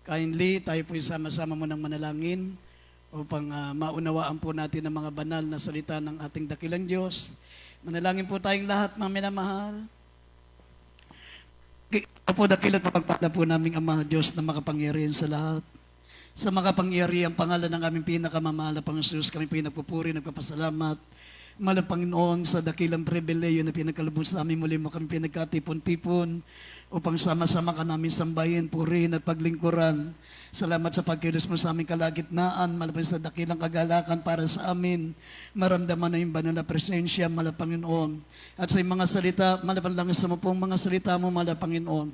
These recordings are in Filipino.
Kindly, tayo po sama-sama mo ng manalangin upang maunawaan po natin ang mga banal na salita ng ating dakilang Diyos. Manalangin po tayong lahat, mga minamahal. Ito po dakilat mapagpala po naming Ama Diyos na makapangyarihan sa lahat. Sa makapangyarihan pangalan ng aming pinakamamahal na Panginoon, kami pinagpupuri, nagpapasalamat. Mahal na Panginoon, sa dakilang pribileyo na pinagkalubos sa amin, muli mo kami pinagkatipon-tipon upang sama-sama ka namin sambahin, purihin at paglingkuran. Salamat sa pagkilos mo sa aming kalagitnaan, malapit sa dakilang kagalakan para sa amin. Maramdaman na yung banal na presensya, mahal na Panginoon. At sa mga salita, malapan lang sa mo pong mga salita mo, mahal na Panginoon.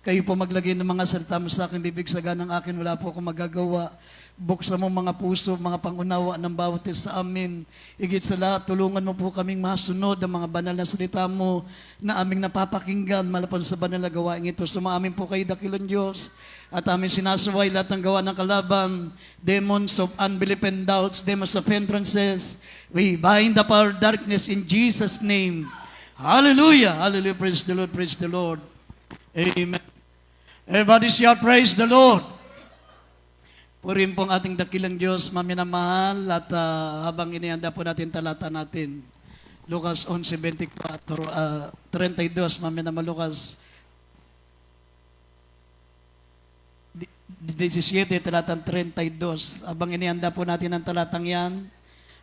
Kayo po maglagay ng mga salita mo sa akin, bibig sagan ng akin, wala po akong magagawa. Buksan mo mga puso, mga pangunawa ng bawat isa sa amin. Higit sa lahat, tulungan mo po kaming masunod ang mga banal na salita mo na aming napapakinggan malapan sa banal na gawain ito. Sumaamin po kayo, dakilang Diyos, at aming sinasaway lahat ng gawa ng kalaban, demons of unbelief and doubts, demons of hindrances. We bind up our darkness in Jesus' name. Hallelujah! Hallelujah! Praise the Lord! Praise the Lord! Amen. Everybody shout, praise the Lord. Purihin pong ating dakilang Diyos, maminamahal, at habang inihanda po natin talata natin, Lucas 11:32, maminamahal, Lucas 17, talatang 32. Habang inihanda po natin ang talatang yan,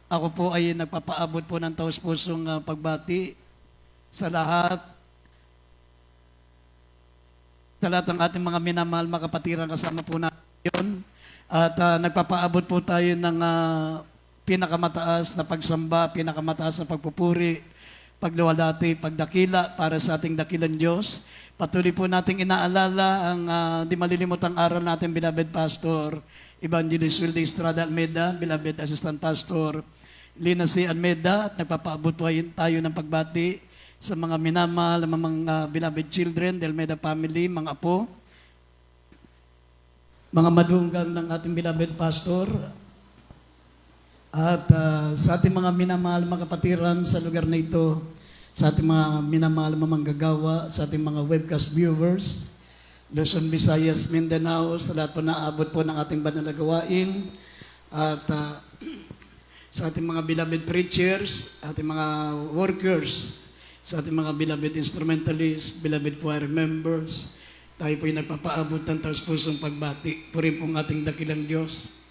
ako po ay nagpapaabot po ng taus-pusong pagbati sa lahat. Sa lahat ng ating mga minamahal, makapatiran kasama po natin yun. At nagpapaabot po tayo ng pinakamataas na pagsamba, pinakamataas na pagpupuri, pagluwalhati, pagdakila para sa ating dakilang Diyos. Patuloy po nating inaalala ang di malilimutang aral natin, beloved Pastor Evangelist Wilde Estrada Almeida, beloved Assistant Pastor Lina C. Almeida, at nagpapaabot po tayo ng pagbati sa mga minamahal, mga beloved children, the Almeida family, mga apo, mga madunggang ng ating beloved pastor, at sa ating mga minamahal mga kapatiran sa lugar na ito, sa ating mga minamahal mga manggagawa, sa ating mga webcast viewers, Luzon, Visayas, Mindanao, sa lahat po na abot po ng ating banal na gawain, at sa ating mga beloved preachers, ating mga workers, sa ating mga beloved instrumentalists, beloved choir members, tayo po yung nagpapaabot ng taus-pusong pagbati. Purihin pong ating dakilang Diyos.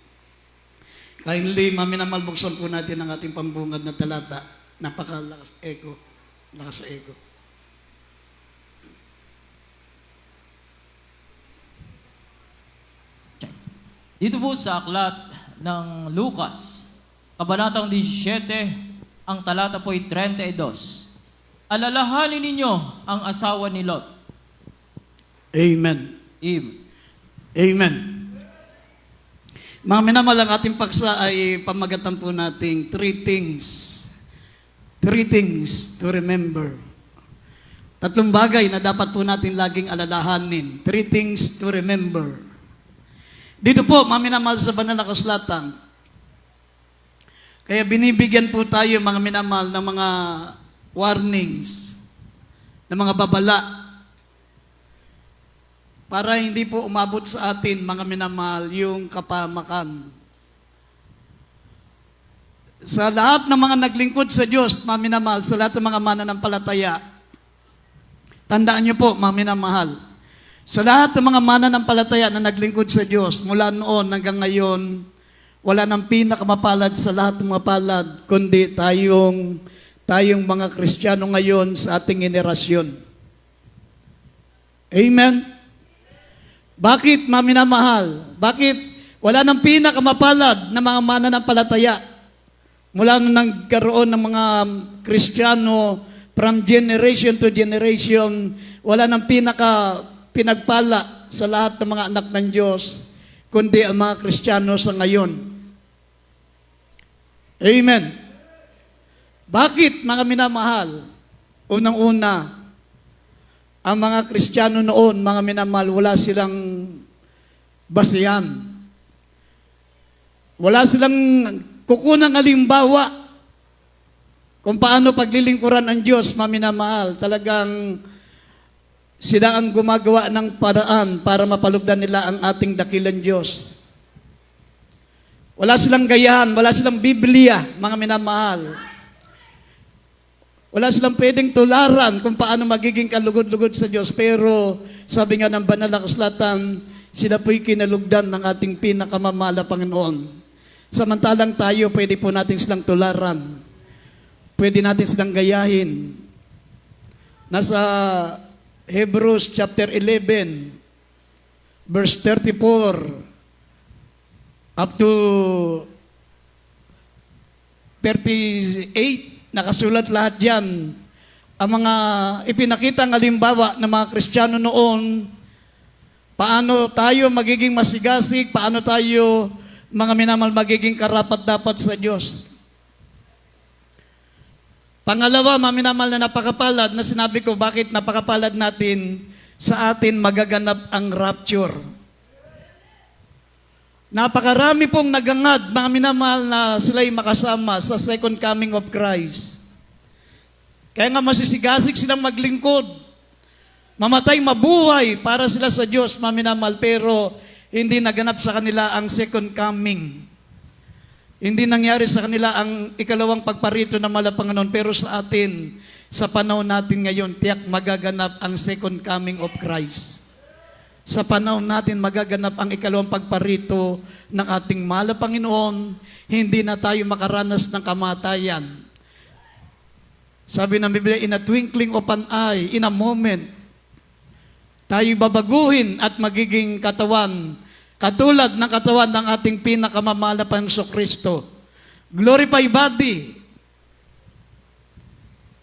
Kindly, maminamahal, buksan po natin ang ating pambungad na talata. Napakalakas echo. Lakas sa echo. Dito po sa aklat ng Lucas, kabanatang 17, ang talata po ay 32. Alalahanin ninyo ang asawa ni Lot. Amen. Amen. Mga minamahal, ang ating paksa ay pamagatan po nating three things to remember. Tatlong bagay na dapat po natin laging alalahanin. Three things to remember. Dito po, mga minamahal, sa banal na kasulatan, kaya binibigyan po tayo, mga minamahal, ng mga warnings, ng mga babala, para hindi po umabot sa atin, mga minamahal, yung kapamakan. Sa lahat ng mga naglingkod sa Diyos, mga minamahal, sa lahat ng mga mananampalataya, tandaan niyo po, mga minamahal, sa lahat ng mga mananampalataya na naglingkod sa Diyos, mula noon hanggang ngayon, wala nang pinakamapalad sa lahat ng mga palad, kundi tayong mga Kristiyano ngayon sa ating henerasyon. Amen? Bakit, mga minamahal? Bakit wala nang pinakamapalad na mga mananampalataya? Mula nung nagkaroon ng mga Kristiyano from generation to generation, wala nang pinagpala sa lahat ng mga anak ng Diyos, kundi ang mga Kristiyano sa ngayon. Amen. Bakit, mga minamahal? Unang-una, ang mga Kristiyano noon, mga minamahal, wala silang basihan. Wala silang kukunang halimbawa kung paano paglilingkuran ang Diyos, mga minamahal. Talagang Sila ang gumagawa ng paraan para mapalugdan nila ang ating dakilang Diyos. Wala silang gayahan, wala silang Biblia, mga minamahal. Wala silang pwedeng tularan kung paano magiging kalugod-lugod sa Diyos. Pero sabi nga ng banal na kasulatan, sila po'y kinalugdan ng ating pinakamamahal na Panginoon. Samantalang tayo, pwede po natin silang tularan. Pwede natin silang gayahin. Nasa Hebrews chapter 11, verse 34, up to 38, nakasulat lahat yan. Ang mga ipinakitang halimbawa ng mga Kristiyano noon, paano tayo magiging masigasig, paano tayo, mga minamahal, magiging karapat-dapat sa Diyos. Pangalawa, mga minamahal, na napakapalad, na sinabi ko, bakit napakapalad natin, sa atin magaganap ang rapture. Napakarami pong nagangad, mga minamahal, na sila'y makasama sa second coming of Christ. Kaya nga masisigasig silang maglingkod. Mamatay, mabuhay para sila sa Diyos, mga minamahal, pero hindi naganap sa kanila ang second coming. Hindi nangyari sa kanila ang ikalawang pagparito ng mahal na Panginoon, pero sa atin, sa panahon natin ngayon, tiyak magaganap ang second coming of Christ. Sa panahon natin magaganap ang ikalawang pagparito ng ating mahal na Panginoon, hindi na tayo makaranas ng kamatayan. Sabi ng Biblia, in a twinkling of an eye, in a moment, tayo babaguhin at magiging katawan, katulad ng katawan ng ating pinakamamahal na Panginoong Kristo. Glorified body,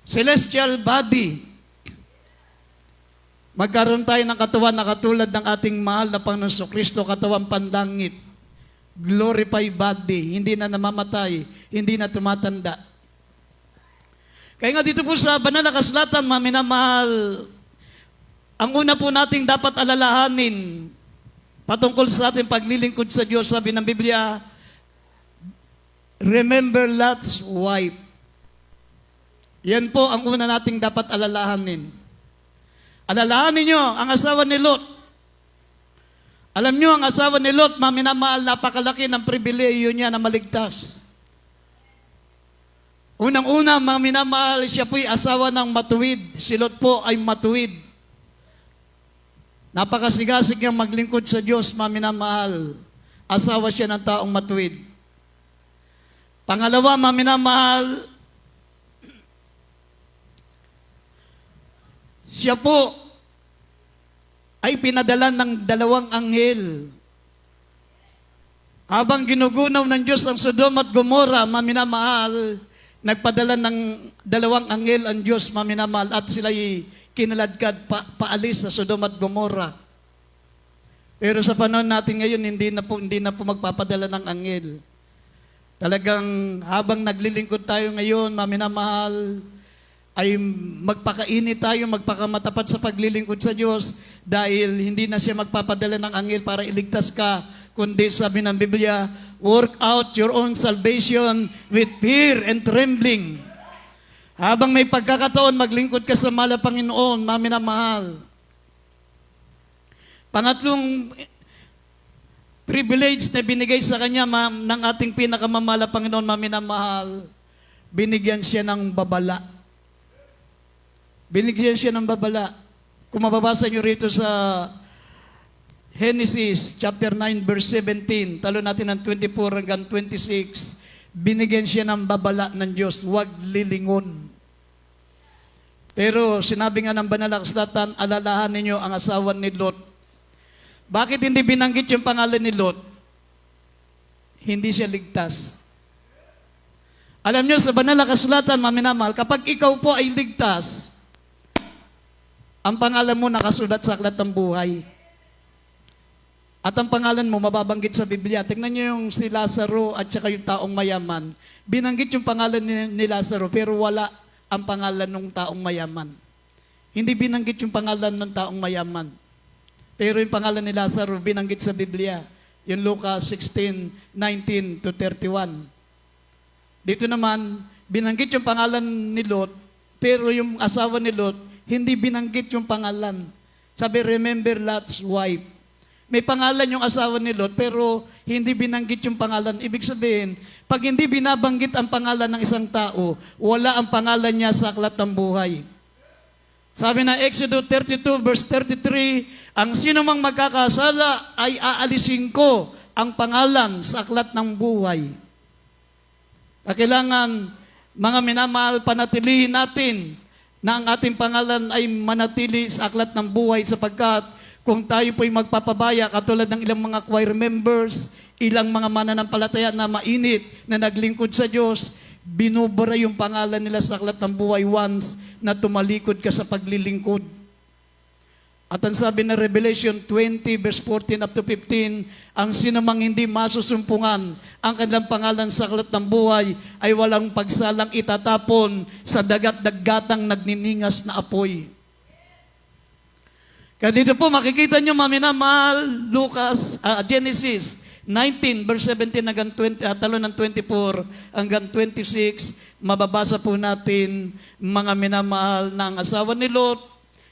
celestial body. Magkaroon tayo ng katawan na katulad ng ating mahal na Panginoong Kristo, katawan pandangit. Glorified body, hindi na namamatay, hindi na tumatanda. Kaya nga dito po sa banal na kasulatan, mga minamahal, ang una po nating dapat alalahanin patungkol sa ating paglilingkod sa Diyos, sabi ng Biblia, remember Lot's wife. Yan po ang una nating dapat alalahanin. Alalahanin nyo ang asawa ni Lot. Alam nyo, ang asawa ni Lot, mga minamahal, napakalaki ng pribileyo niya na maligtas. Unang-una, mga minamahal, siya po'y asawa ng matuwid. Si Lot po ay matuwid. Napakasigasig niyang maglingkod sa Diyos, mga minamahal. Asawa siya ng taong matuwid. Pangalawa, mga minamahal, siya po ay pinadala ng dalawang anghel. Habang ginugunaw ng Diyos ang Sodom at Gomorrah, mga minamahal, nagpadala ng dalawang anghel ang Diyos, mga minamahal, at sila'y kinaladkad paalis sa Sodom at Gomorrah. Pero sa panahon natin ngayon, hindi na po magpapadala ng anghel. Talagang habang naglilingkod tayo ngayon, mga minamahal, ay magpakainit tayo, magpakamatapat sa paglilingkod sa Diyos dahil hindi na siya magpapadala ng anghel para iligtas ka, kundi sabi ng Biblia, work out your own salvation with fear and trembling. Habang may pagkakataon, maglingkod ka sa mahal na Panginoon, mga minamahal. Pangatlong privilege na binigay sa kanya ng ating pinakamamahal na Panginoon, mga minamahal, binigyan siya ng babala. Binigyan siya ng babala. Kung mababasa nyo rito sa Genesis chapter 9 verse 17, talo natin ng 24 hanggang 26, binigyan siya ng babala ng Diyos, huwag lilingon. Pero sinabi nga ng banal na kasulatan, alalahanin ninyo ang asawa ni Lot. Bakit hindi binanggit yung pangalan ni Lot? Hindi siya ligtas. Alam nyo, sa banal na kasulatan, mga minamahal, kapag ikaw po ay ligtas, ang pangalan mo nakasulat sa aklat ng buhay. At ang pangalan mo mababanggit sa Biblia. Tingnan nyo yung si Lazaro at saka yung taong mayaman. Binanggit yung pangalan ni Lazaro, pero wala ang pangalan ng taong mayaman. Hindi binanggit yung pangalan ng taong mayaman. Pero yung pangalan ni Lazaro, binanggit sa Biblia. Yung Lucas 16:19 to 31. Dito naman, binanggit yung pangalan ni Lot, pero yung asawa ni Lot, hindi binanggit yung pangalan. Sabi, remember Lot's wife. May pangalan yung asawa ni Lot, pero hindi binanggit yung pangalan. Ibig sabihin, pag hindi binabanggit ang pangalan ng isang tao, wala ang pangalan niya sa aklat ng buhay. Sabi na Exodus 32 verse 33, ang sino mang magkakasala ay aalisin ko ang pangalan sa aklat ng buhay. Kailangan, mga minamahal, panatilihin natin na ang ating pangalan ay manatili sa aklat ng buhay sapagkat kung tayo po'y magpapabaya, katulad ng ilang mga choir members, ilang mga mananampalataya na mainit, na naglingkod sa Diyos, binubura yung pangalan nila sa aklat ng buhay once na tumalikod ka sa paglilingkod. At ang sabi na Revelation 20 verse 14 up to 15, ang sinamang hindi masusumpungan ang kanilang pangalan sa aklat ng buhay ay walang pagsalang itatapon sa dagat-dagatang nagniningas na apoy. Kaya dito po makikita nyo, maminamahal, Genesis 19 verse 17 hanggang 20, talo ng 24 hanggang 26, mababasa po natin, mga minamahal, na ang asawa ni Lot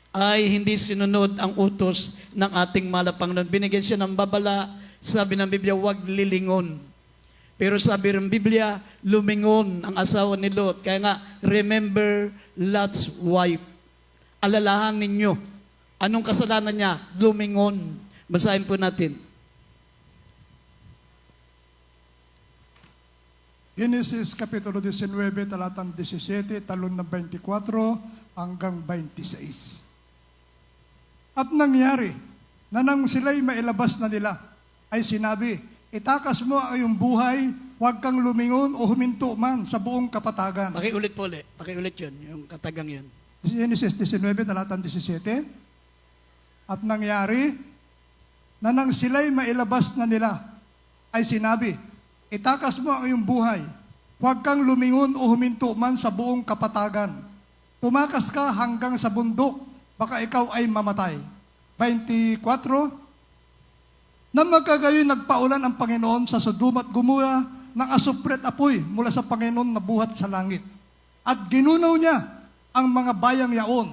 ay hindi sinunod ang utos ng ating Panginoon. Binigyan siya ng babala, sabi ng Biblia, huwag lilingon. Pero sabi ng Biblia, lumingon ang asawa ni Lot. Kaya nga, remember Lot's wife. Alalahan ninyo, anong kasalanan niya? Lumingon. Basahin po natin. Genesis Kapitulo 19, talatang 17, talon ng 24 hanggang 26. At nangyari na nang sila'y mailabas na nila, ay sinabi, itakas mo ang iyong buhay, huwag kang lumingon o huminto man sa buong kapatagan. Pakiulit po ulit. Pakiulit yun, yung katagang yun. Genesis 19, talatang 17. At nangyari na nang sila'y mailabas na nila, ay sinabi, itakas mo ang iyong buhay, huwag kang lumingon o huminto man sa buong kapatagan. Tumakas ka hanggang sa bundok, baka ikaw ay mamatay. 24. Nang magkagayon nagpaulan ang Panginoon sa Sodom at Gomorra ng asupre at apoy mula sa Panginoon na buhat sa langit. At ginunaw niya ang mga bayang yaon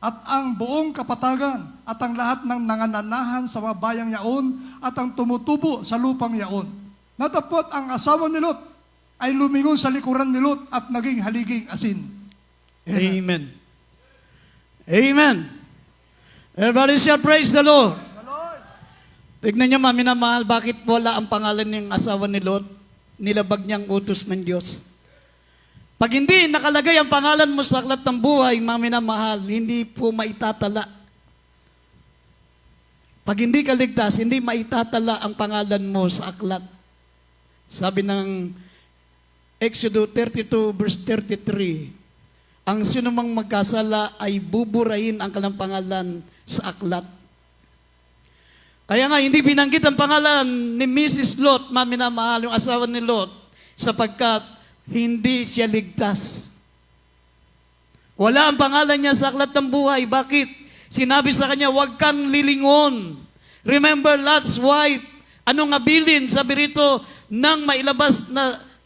at ang buong kapatagan at ang lahat ng nangananahan sa mga bayang yaon at ang tumutubo sa lupang yaon. Natapot ang asawa ni Lot ay lumingon sa likuran ni Lot at naging haliging asin. Amen. Amen. Everybody shall praise the Lord. Tignan niyo, maminamahal, bakit wala ang pangalan ng asawa ni Lot? Nilabag niyang utos ng Diyos. Pag hindi nakalagay ang pangalan mo sa aklat ng buhay, maminamahal, hindi po maitatala. Pag hindi ka ligtas, hindi maitatala ang pangalan mo sa aklat. Sabi ng Exodus 32 verse 33, ang sinumang magkasala ay buburahin ang kanilang pangalan sa aklat. Kaya nga, hindi binanggit ang pangalan ni Mrs. Lot, maminamahal, yung asawa ni Lot, sapagkat hindi siya ligtas. Wala ang pangalan niya sa aklat ng buhay. Bakit? Sinabi sa kanya, huwag kang lilingon. Remember Lot's wife. Anong abilin? Sabi rito, nang mailabas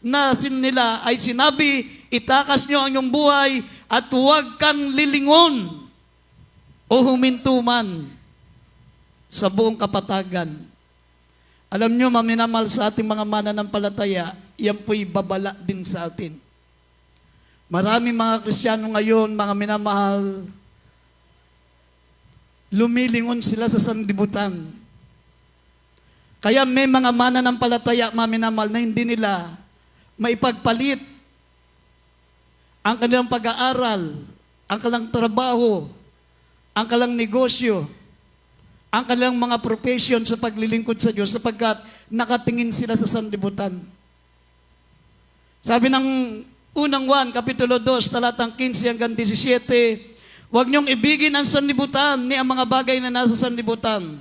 na sin nila, ay sinabi, itakas nyo ang inyong buhay at huwag kang lilingon o huminto man sa buong kapatagan. Alam nyo, maminamahal, sa ating mga mananampalataya, yan po'y babala din sa atin. Maraming mga Kristiyano ngayon, mga minamahal, lumilingon sila sa sanlibutan. Kaya may mga mananampalataya, mga minamahal, na hindi nila maipagpalit ang kanilang pag-aaral, ang kanilang trabaho, ang kanilang negosyo, ang kanilang mga profession sa paglilingkod sa Diyos sapagkat nakatingin sila sa sanlibutan. Sabi ng unang 1, Kapitulo 2, talatang 15 hanggang 17, huwag niyong ibigin ang sanlibutan ni ang mga bagay na nasa sanlibutan.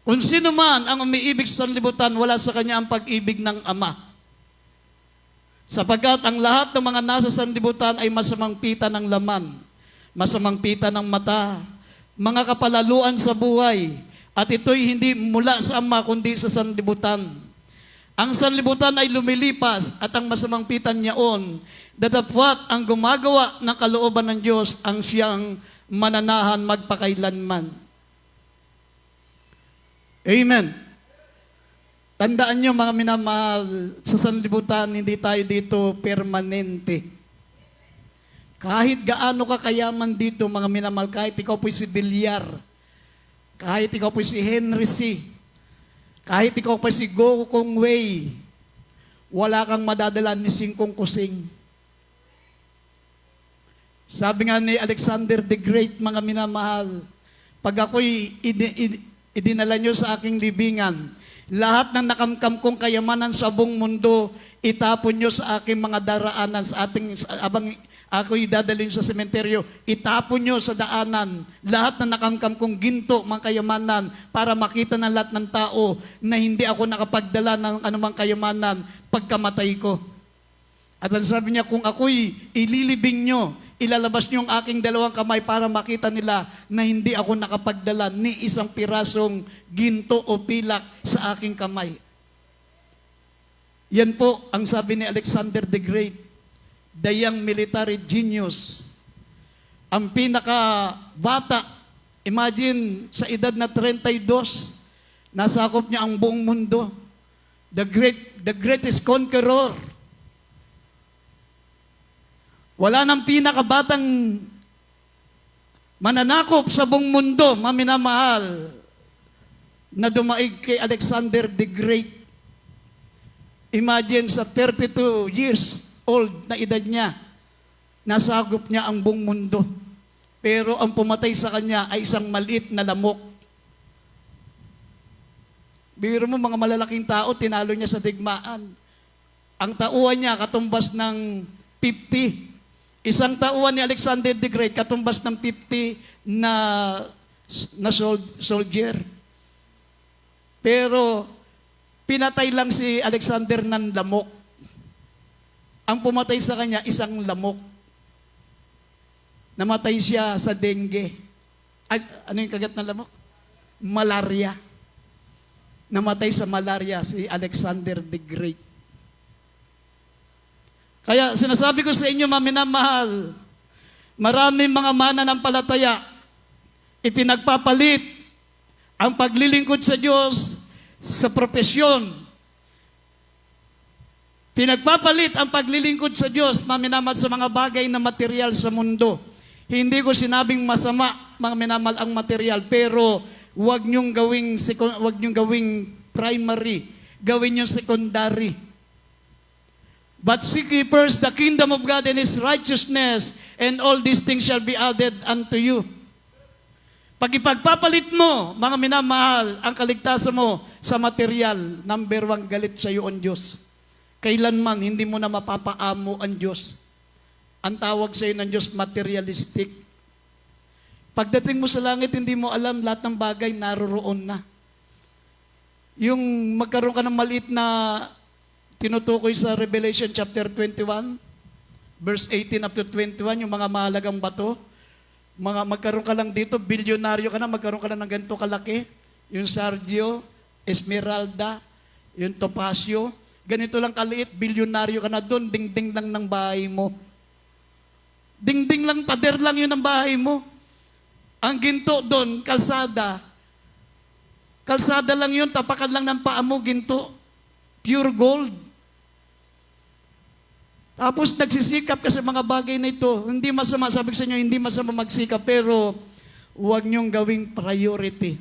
Kung sino man ang umiibig sa sanlibutan, wala sa kanya ang pag-ibig ng Ama. Sapagkat ang lahat ng mga nasa sanlibutan ay masamang pita ng laman, masamang pita ng mata, mga kapalaluan sa buhay, at ito'y hindi mula sa Ama kundi sa sanlibutan. Ang sanlibutan ay lumilipas at ang masamang pita niyaon, datapwat ang gumagawa ng kalooban ng Diyos ang siyang mananahan magpakailanman. Amen. Tandaan nyo mga minamahal, sa sanlibutan, hindi tayo dito permanente. Kahit gaano ka kayaman dito, mga minamahal, kahit ikaw po'y si Bilyar, kahit ikaw po'y si Henry C., kahit ikaw po'y si Go Kong Wei, wala kang madadala ni Singkong Kusing. Sabi nga ni Alexander the Great, mga minamahal, pag ako'y idinala nyo sa aking libingan, lahat ng nakamkam kong kayamanan sa buong mundo, itapon nyo sa aking mga daraanan, abang ako'y dadalhin sa sementeryo, itapon nyo sa daanan, lahat ng nakamkam kong ginto, mga kayamanan, para makita ng lahat ng tao na hindi ako nakapagdala ng anumang kayamanan pagkamatay ko. At ang sabi niya, kung ako'y ililibing nyo, ilalabas niyo ang aking dalawang kamay para makita nila na hindi ako nakapagdala ni isang pirasong ginto o pilak sa aking kamay. Yan po ang sabi ni Alexander the Great, the young military genius. Ang pinakabata, imagine sa edad na 32, nasakop niya ang buong mundo. The greatest conqueror. Wala nang pinakabatang mananakop sa buong mundo, maminamahal, na dumaig kay Alexander the Great. Imagine sa 32 years old na edad niya, nasagop niya ang buong mundo. Pero ang pumatay sa kanya ay isang maliit na lamok. Biro mo, mga malalaking tao, tinalo niya sa digmaan. Ang tauhan niya katumbas ng 50. Isang tauhan ni Alexander the Great, katumbas ng 50 na soldier. Pero, pinatay lang si Alexander ng lamok. Ang pumatay sa kanya, isang lamok. Namatay siya sa dengue. Ay, ano yung kagat ng lamok? Malaria. Namatay sa malaria si Alexander the Great. Kaya sinasabi ko sa inyo, mga minamahal, maraming mga mananampalataya, ipinagpapalit ang paglilingkod sa Diyos sa propesyon. Pinagpapalit ang paglilingkod sa Diyos, mga minamahal, sa mga bagay na material sa mundo. Hindi ko sinabing masama, mga minamahal, ang material, pero huwag niyong gawing primary, gawin niyong secondary. But seek ye first the kingdom of God and His righteousness, and all these things shall be added unto you. Pag ipagpapalit mo, mga minamahal, ang kaligtasan mo sa material, number 1, galit sa iyo ang Diyos. Kailanman, hindi mo na mapapaamo ang Diyos. Ang tawag sa iyo ng Diyos, materialistic. Pagdating mo sa langit, hindi mo alam lahat ng bagay naroroon na. Yung magkaroon ka ng maliit na tinutukoy sa Revelation chapter 21, verse 18 up to 21, yung mga mahalagang bato. Magkaroon ka lang dito, bilyonaryo ka na, magkaroon ka na ng ganito kalaki. Yung sardio, esmeralda, yung topasyo, ganito lang kaliit, bilyonaryo ka na doon, dingding lang ng bahay mo. Dingding lang, pader lang yun ng bahay mo. Ang ginto doon, kalsada. Kalsada lang yun, tapakan lang ng paa mo, ginto. Pure gold. Tapos nagsisikap ka sa mga bagay na ito. Hindi masama, sabi ko sa inyo, hindi masama magsikap, pero huwag niyong gawing priority.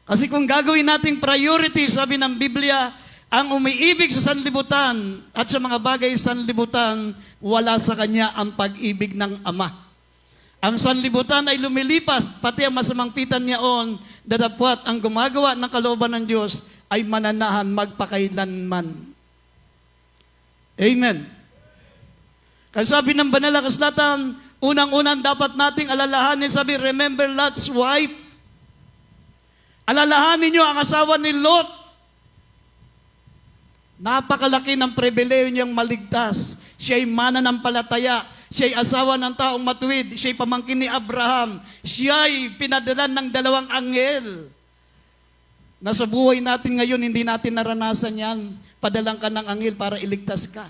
Kasi kung gagawin nating priority, sabi ng Biblia, ang umiibig sa sanlibutan at sa mga bagay sa sanlibutan, wala sa kanya ang pag-ibig ng Ama. Ang sanlibutan ay lumilipas, pati ang masamang pitan niyaon, dadapwat ang gumagawa ng kalooban ng Diyos ay mananahan magpakailanman. Amen. Kaya sabi ng banal na kasulatan, unang-unang dapat nating alalahanin, sabi, remember Lot's wife. Alalahanin niyo ang asawa ni Lot. Napakalaki ng pribileyo niyang maligtas. Siya'y mananampalataya. Siya'y asawa ng taong matuwid. Siya'y pamangkin ni Abraham. Siya'y pinadalan ng 2 anghel. Nasa buhay natin ngayon, hindi natin naranasan yan. Padalang ka ng anghel para iligtas ka.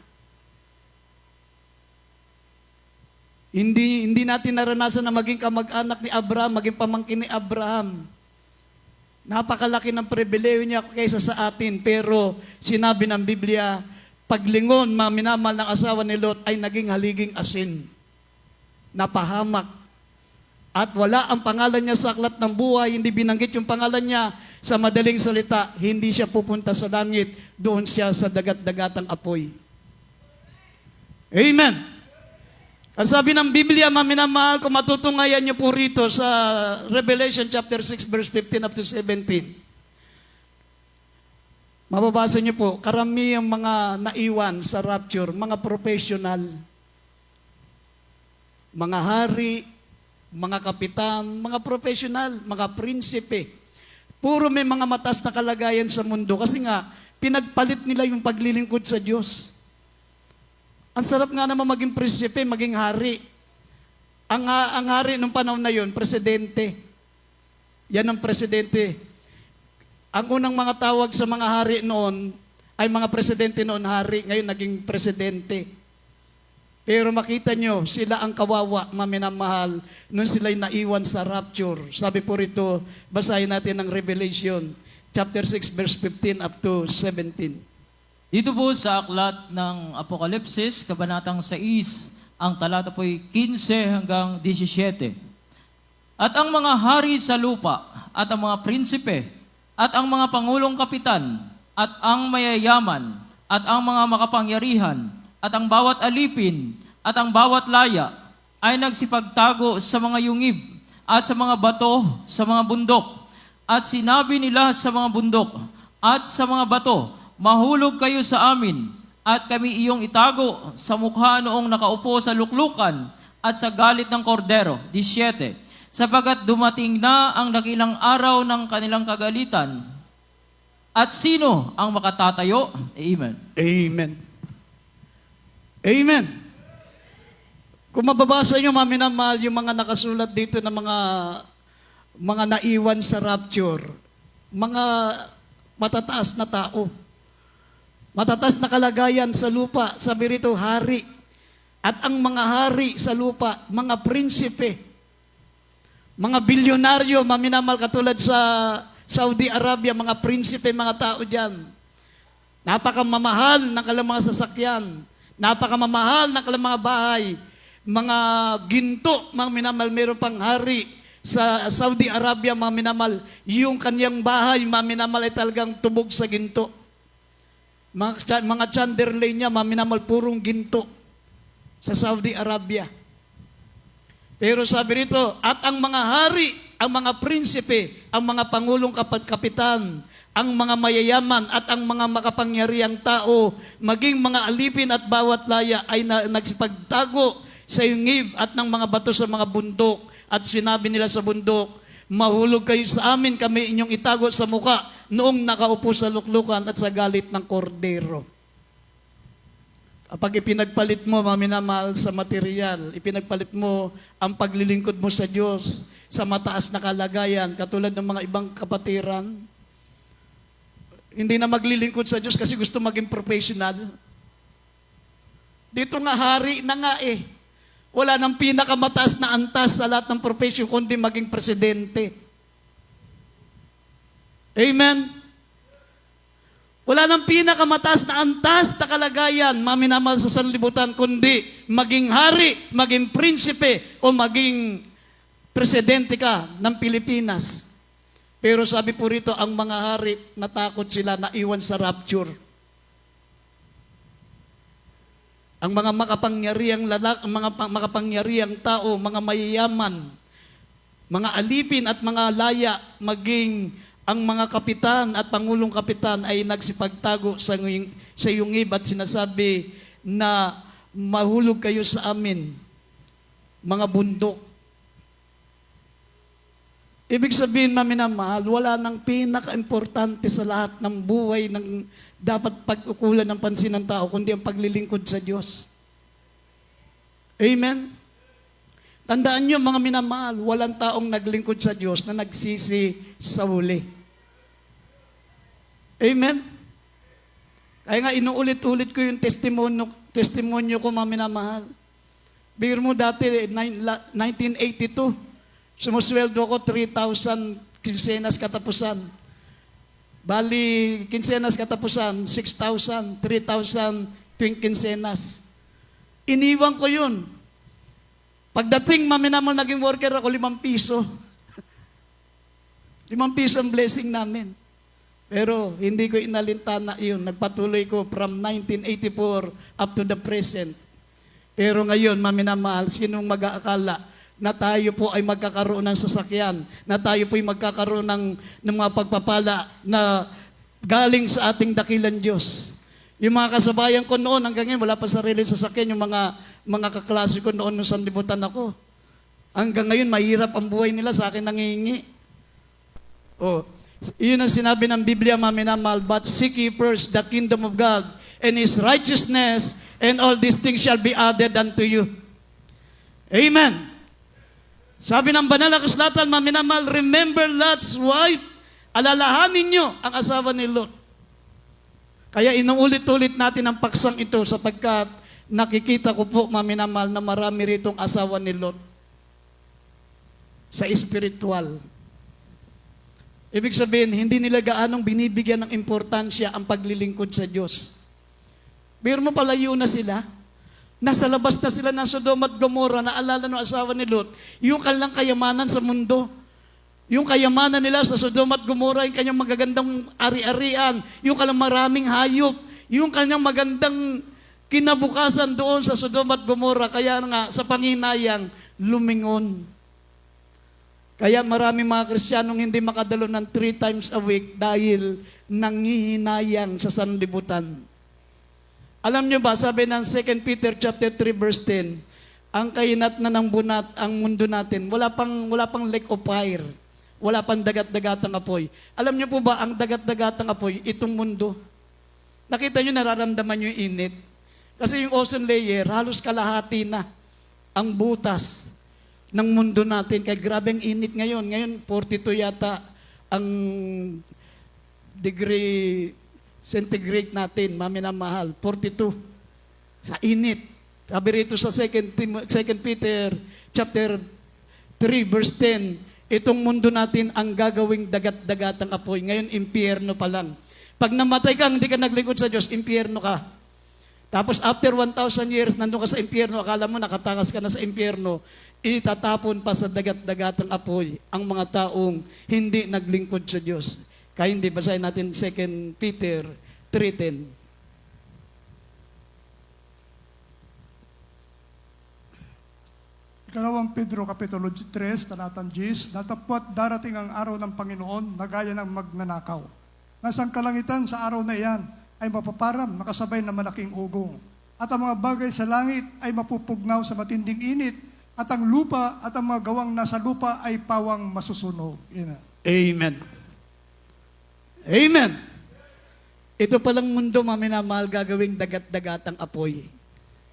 Hindi natin naranasan na maging kamag-anak ni Abraham, maging pamangkin ni Abraham. Napakalaki ng pribileyo niya kaysa sa atin. Pero sinabi ng Biblia, paglingon, mga minamahal ng asawa ni Lot ay naging haliging asin. Napahamak. At wala ang pangalan niya sa aklat ng buhay, hindi binanggit yung pangalan niya. Sa madaling salita, hindi siya pupunta sa langit, doon siya sa dagat-dagatang apoy. Amen. Ang sabi ng Biblia, mga minamahal, kung matutungayan niyo po rito sa Revelation chapter 6, verse 15 up to 17. Mababasa niyo po, karamihan mga naiwan sa rapture, mga professional, mga hari, mga kapitan, mga professional, mga prinsipe. Puro may mga matas na kalagayan sa mundo kasi nga, pinagpalit nila yung paglilingkod sa Diyos. Ang sarap nga naman maging prinsipe, maging hari. Ang hari nung panahon na yun, presidente. Yan ang presidente. Ang unang mga tawag sa mga hari noon, ay mga presidente noon, hari, ngayon naging presidente. Pero makita nyo, sila ang kawawa, maminamahal, nung sila'y naiwan sa rapture. Sabi po rito, basahin natin ang Revelation, chapter 6, verse 15 up to 17. Dito po sa aklat ng Apokalipsis, kabanatang 6, ang talata po'y 15 hanggang 17. At ang mga hari sa lupa, at ang mga prinsipe, at ang mga pangulong kapitan, at ang mayayaman, at ang mga makapangyarihan, at ang bawat alipin, at ang bawat laya, ay nagsipagtago sa mga yungib, at sa mga bato, sa mga bundok. At sinabi nila sa mga bundok, at sa mga bato, mahulog kayo sa amin, at kami iyong itago sa mukha noong nakaupo sa luklukan at sa galit ng kordero. 17. Sapagat dumating na ang dakilang araw ng kanilang kagalitan. At sino ang makatatayo? Amen. Amen. Amen. Kung mababasa nyo, maminamahal, yung mga nakasulat dito na mga naiwan sa rapture, mga matataas na tao, matataas na kalagayan sa lupa, sabi rito, hari. At ang mga hari sa lupa, mga prinsipe, mga bilyonaryo, maminamal katulad sa Saudi Arabia, mga prinsipe, mga tao dyan. Napakamamahal ng kanilang mga sasakyan, napakamamahal ng kanilang mga bahay, mga ginto, mga minamal, meron pang hari sa Saudi Arabia, mga minamal, yung kanyang bahay, mga minamal, ay talagang tubog sa ginto. Mga chandelier niya, maminamal, purong ginto sa Saudi Arabia. Pero sabi rito, at ang mga hari, ang mga prinsipe, ang mga pangulong kapitan, ang mga mayayaman at ang mga makapangyarihang tao, maging mga alipin at bawat laya ay nagsipagtago sa yungib at ng mga bato sa mga bundok. At sinabi nila sa bundok, mahulog kayo sa amin, kami inyong itago sa muka noong nakaupo sa luklukan at sa galit ng kordero. Kapag ipinagpalit mo, maminamahal, sa material, ipinagpalit mo ang paglilingkod mo sa Diyos, sa mataas na kalagayan, katulad ng mga ibang kapatiran, hindi na maglilingkod sa Diyos kasi gusto maging professional. Dito nga, hari na nga eh. Wala nang pinakamataas na antas sa lahat ng profession kundi maging presidente. Amen? Wala nang pinakamataas na antas na kalagayan, maminamahal sa sanlibutan, kundi maging hari, maging prinsipe, o maging presidente ka ng Pilipinas. Pero sabi po rito, ang mga hari, natakot sila, naiwan sa rapture. Ang mga makapangyarihang lalaki, ang mga makapangyarihang tao, mga mayayaman, mga alipin at mga laya, maging ang mga kapitan at pangulong kapitan ay nagsipagtago sa yungib at sinasabi na mahulog kayo sa amin, mga bundok. Ibig sabihin, maminamahal, wala nang pinaka-importante sa lahat ng buhay ng dapat pag-ukulan ng pansin ng tao, kundi ang paglilingkod sa Diyos. Amen? Tandaan nyo, mga minamahal, walang taong naglingkod sa Diyos na nagsisi sa huli. Amen? Kaya nga, inuulit-ulit ko yung testimonyo ko, mga minamahal. Bigyan mo dati, 1982, sumusweldo ko 3,000 kinsenas katapusan. Bali, kinsenas katapusan, 6,000, 3,000 tuwing kinsenas. Iniwan ko yun. Pagdating, maminamol naging worker ako, 5 piso. 5 piso ang blessing namin. Pero hindi ko inalintana yun. Nagpatuloy ko from 1984 up to the present. Pero ngayon, maminamahal, sinong mag-aakala na tayo po ay magkakaroon ng sasakyan, na tayo po ay magkakaroon ng mga pagpapala na galing sa ating dakilan Diyos. Yung mga kasabayan ko noon, hanggang ngayon, wala pa sariling sasakyan, yung mga kaklase ko noon nung sanlibutan ako. Hanggang ngayon, mahirap ang buhay nila, sa akin nangihingi. Oh, yun ang sinabi ng Biblia, maminamahal, but seek ye first the kingdom of God and His righteousness, and all these things shall be added unto you. Amen. Sabi ng banal na kasulatan, maminamahal, remember Lot's wife. Alalahanin nyo ang asawa ni Lot. Kaya inuulit-ulit natin ang paksang ito sapagkat nakikita ko po, maminamahal, na marami ritong asawa ni Lot sa espiritual. Ibig sabihin, hindi nila gaanong binibigyan ng importansya ang paglilingkod sa Diyos. Pero mo palayo na sila. Nasa labas na sila ng Sodom at Gomorrah. Naalala ng asawa ni Lot, yung kanilang kayamanan sa mundo. Yung kayamanan nila sa Sodom at Gomorrah, yung kanyang magagandang ari-arian, yung kanilang maraming hayop, yung kanyang magandang kinabukasan doon sa Sodom at Gomorrah. Kaya nga, sa panginayang, lumingon. Kaya maraming mga Kristiyanong hindi makadalo ng 3 times a week dahil nangihinayang sa sanlibutan. Alam nyo ba, sabi ng 2 Peter chapter 3 verse 10, ang kainat na ng bunat ang mundo natin, wala pang lake of fire, wala pang dagat-dagatang apoy. Alam nyo po ba, ang dagat-dagatang apoy, itong mundo. Nakita nyo, nararamdaman nyo yung init. Kasi yung ozone layer, halos kalahati na ang butas ng mundo natin. Kaya grabe ang init ngayon. Ngayon, 42 yata ang degree centigrade natin, maminamahal. 42. Sa init. Sabi rito sa 2 Peter chapter 3 verse 10, itong mundo natin ang gagawing dagat-dagatang apoy. Ngayon, impyerno pa lang. Pag namatay ka, hindi ka naglingkod sa Diyos, impyerno ka. Tapos after 1,000 years, nandun ka sa impyerno, akala mo nakatakas ka na sa impyerno, itatapon pa sa dagat-dagatang apoy ang mga taong hindi naglingkod sa Diyos. Kaya hindi, basahin natin 2 Peter 3:10. Ikalawang Pedro, Kapitulo 3, talatang 10, datapwat darating ang araw ng Panginoon na gaya ng magnanakaw. Nasang kalangitan sa araw na iyan ay mapaparam, nakasabay na malaking ugong. At ang mga bagay sa langit ay mapupugnaw sa matinding init, at ang lupa at ang mga gawang nasa lupa ay pawang masusunog. Amen. Amen. Amen. Ito palang mundo, maminamahal, gagawing dagat-dagatang apoy.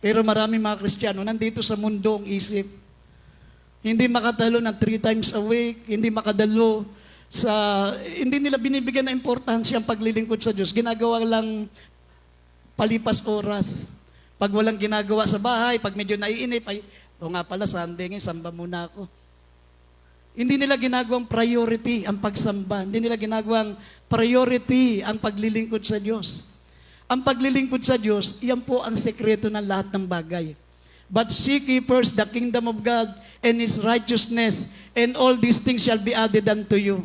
Pero marami mga Kristiyano, nandito sa mundo ang isip. Hindi makadalo ng 3 times a week, hindi makadalo hindi nila binibigyan ng importansya ang paglilingkod sa Diyos. Ginagawa lang palipas oras. Pag walang ginagawa sa bahay, pag medyo naiinip, o nga pala, Sunday ngayon, samba muna ako. Hindi nila ginagawang priority ang pagsamba. Hindi nila ginagawang priority ang paglilingkod sa Diyos. Ang paglilingkod sa Diyos, iyan po ang sekreto ng lahat ng bagay. But seek ye first the kingdom of God and His righteousness, and all these things shall be added unto you.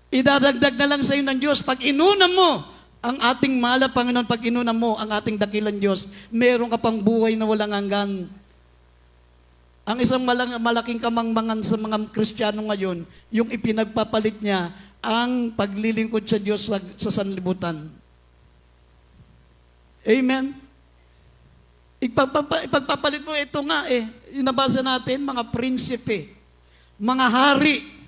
Idadagdag na lang sa iyo ng Diyos. Pag inuna mo ang ating mahal na Panginoon, pag inuna mo ang ating dakilang Diyos, meron ka pang buhay na walang hanggan. Ang isang malaking kamangmangan sa mga Kristiyano ngayon, yung ipinagpapalit niya ang paglilingkod sa Diyos sa sanlibutan. Amen? Ipagpapalit mo ito nga yung nabasa natin, mga prinsipe, mga hari.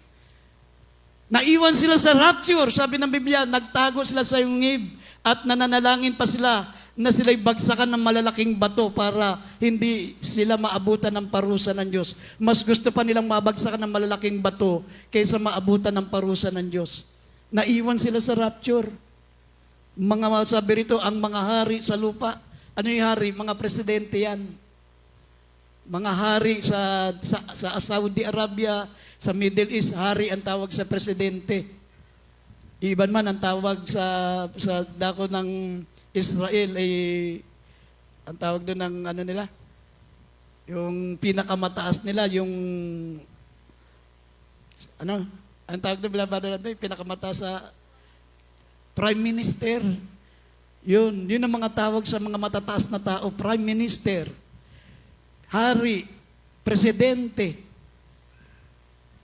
Naiwan sila sa rapture, sabi ng Biblia, nagtago sila sa yungib at nananalangin pa sila na sila'y bagsakan ng malalaking bato para hindi sila maabutan ng parusa ng Diyos. Mas gusto pa nilang mabagsakan ng malalaking bato kaysa maabutan ng parusa ng Diyos. Naiwan sila sa rapture. Sabi rito, ang mga hari sa lupa. Ano yung hari? Mga presidente yan. mga hari sa Saudi Arabia, sa Middle East, hari ang tawag sa presidente. Iban man ang tawag sa dako ng Israel ay ang tawag doon ng ano nila, yung pinakamataas nila, yung ano, ang tawag doon yung pinakamataas sa Prime Minister. Yun ang mga tawag sa mga matataas na tao, Prime Minister, hari, presidente.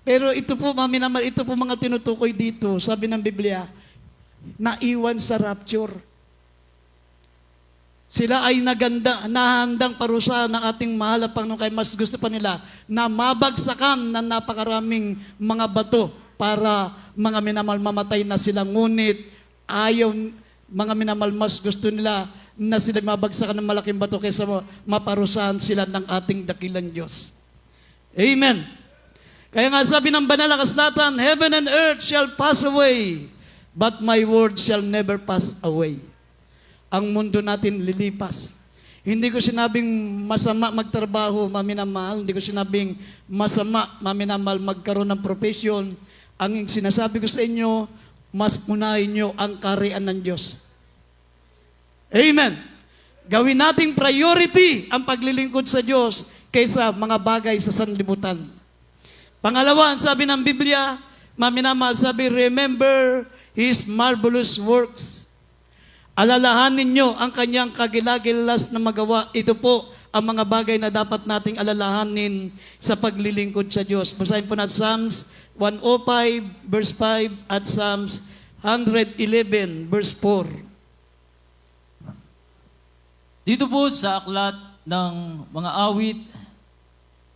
Pero ito po, ito po mga tinutukoy dito, sabi ng Biblia, naiwan sa rapture. Sila ay nahandang parusa ng ating mahal na Panginoon, kaya mas gusto pa nila na mabagsakan ng napakaraming mga bato para mga minamal mamatay na sila. Ngunit ayaw, mga minamal, mas gusto nila na sila mabagsakan ng malaking bato kaysa maparusahan sila ng ating dakilang Diyos. Amen. Kaya nga sabi ng banal na kasulatan, heaven and earth shall pass away, but my word shall never pass away. Ang mundo natin lilipas. Hindi ko sinabing masama magtrabaho, maminamahal. Hindi ko sinabing masama, maminamahal, magkaroon ng profession. Ang sinasabi ko sa inyo, mas unahin nyo ang kaharian ng Diyos. Amen. Gawin nating priority ang paglilingkod sa Diyos kaysa mga bagay sa sanlibutan. Pangalawa, sabi ng Biblia, maminamahal, sabi, remember His marvelous works. Alalahanin nyo ang kanyang kagilagilas na magawa. Ito po ang mga bagay na dapat nating alalahanin sa paglilingkod sa Diyos. Basahin po natin Psalms 105 verse 5 at Psalms 111 verse 4. Dito po sa aklat ng mga awit,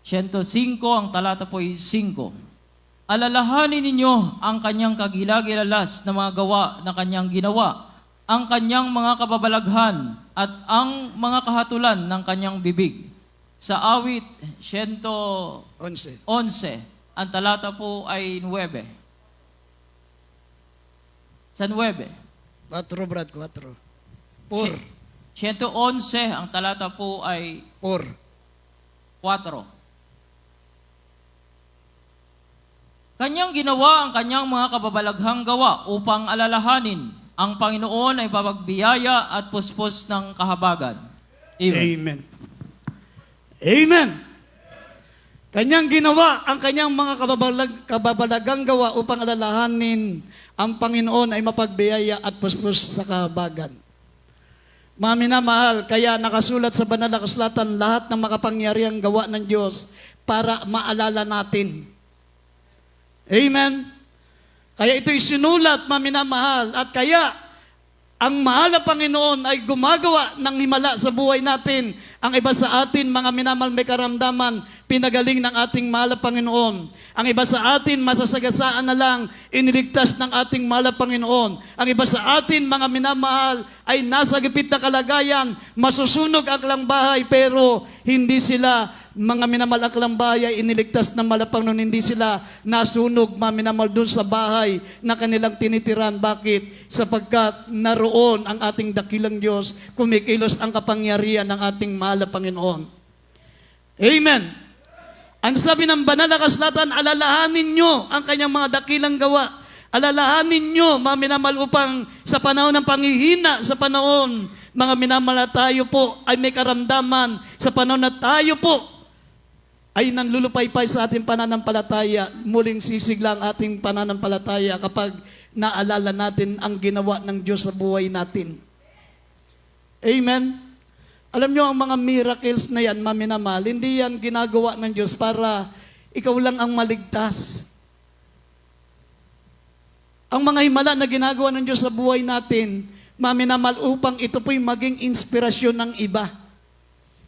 105, ang talata po ay 5. Alalahanin ninyo ang kanyang kagilagilas na mga gawa na kanyang ginawa, ang kanyang mga kababalaghan at ang mga kahatulan ng kanyang bibig. Sa awit 111, ang talata po ay 9. Sa 9. 4, brad, 4. 4. 111, ang talata po ay 4. 4. Kanyang ginawa ang kanyang mga kababalaghang gawa upang alalahanin ang Panginoon ay papagbiyaya at puspos ng kahabagan. Amen. Amen. Amen. Kanyang ginawa ang kanyang mga kababalagang gawa upang alalahanin ang Panginoon ay mapagbiyaya at puspos sa kahabagan. Mga minamahal, kaya nakasulat sa banal na kasulatan lahat ng makapangyarihang gawa ng Diyos para maalala natin. Amen. Kaya ito'y sinulat, mga minamahal, at kaya ang mahal na Panginoon ay gumagawa ng himala sa buhay natin. Ang iba sa atin, mga minamahal, may karamdaman, pinagaling ng ating mahal na Panginoon. Ang iba sa atin, masasagasaan na lang, iniligtas ng ating mahal na Panginoon. Ang iba sa atin, mga minamahal, ay nasa gipit na kalagayan, masusunog ang klang bahay, pero hindi sila, mga minamahal, ang klang bahay, iniligtas ng mahal na Panginoon, hindi sila nasunog, mga minamahal, doon sa bahay na kanilang tinitiran. Bakit? Sapagkat naroon ang ating dakilang Diyos, kumikilos ang kapangyarihan ng ating mahal na Panginoon. Amen. Ang sabi ng banal na kasulatan, alalahanin nyo ang kanyang mga dakilang gawa. Alalahanin nyo, mga minamahal, upang sa panahon ng panghihina, sa panahon, mga minamahal, tayo po ay may karamdaman, sa panahon na tayo po ay nanlulupaypay sa ating pananampalataya, muling sisigla ang ating pananampalataya kapag naalala natin ang ginawa ng Diyos sa buhay natin. Amen. Alam nyo, ang mga miracles na yan, maminamahal, hindi yan ginagawa ng Diyos para ikaw lang ang maligtas. Ang mga himala na ginagawa ng Diyos sa buhay natin, maminamahal, upang ito po'y maging inspirasyon ng iba.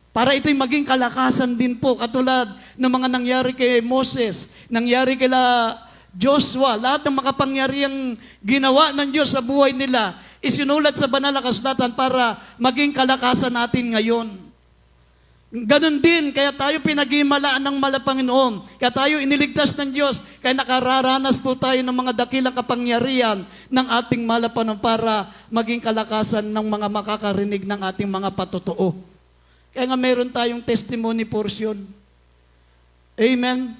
Para ito'y maging kalakasan din po, katulad ng mga nangyari kay Moses, nangyari kila Joshua, lahat ng makapangyarihang ginawa ng Diyos sa buhay nila, isinulat sa banal na kasulatan para maging kalakasan natin ngayon. Ganon din, kaya tayo pinaghimalaan ng mahal na Panginoon, kaya tayo iniligtas ng Diyos, kaya nakararanas po tayo ng mga dakilang kapangyarihan ng ating mahal na Panginoon para maging kalakasan ng mga makakarinig ng ating mga patotoo. Kaya nga meron tayong testimony portion. Amen?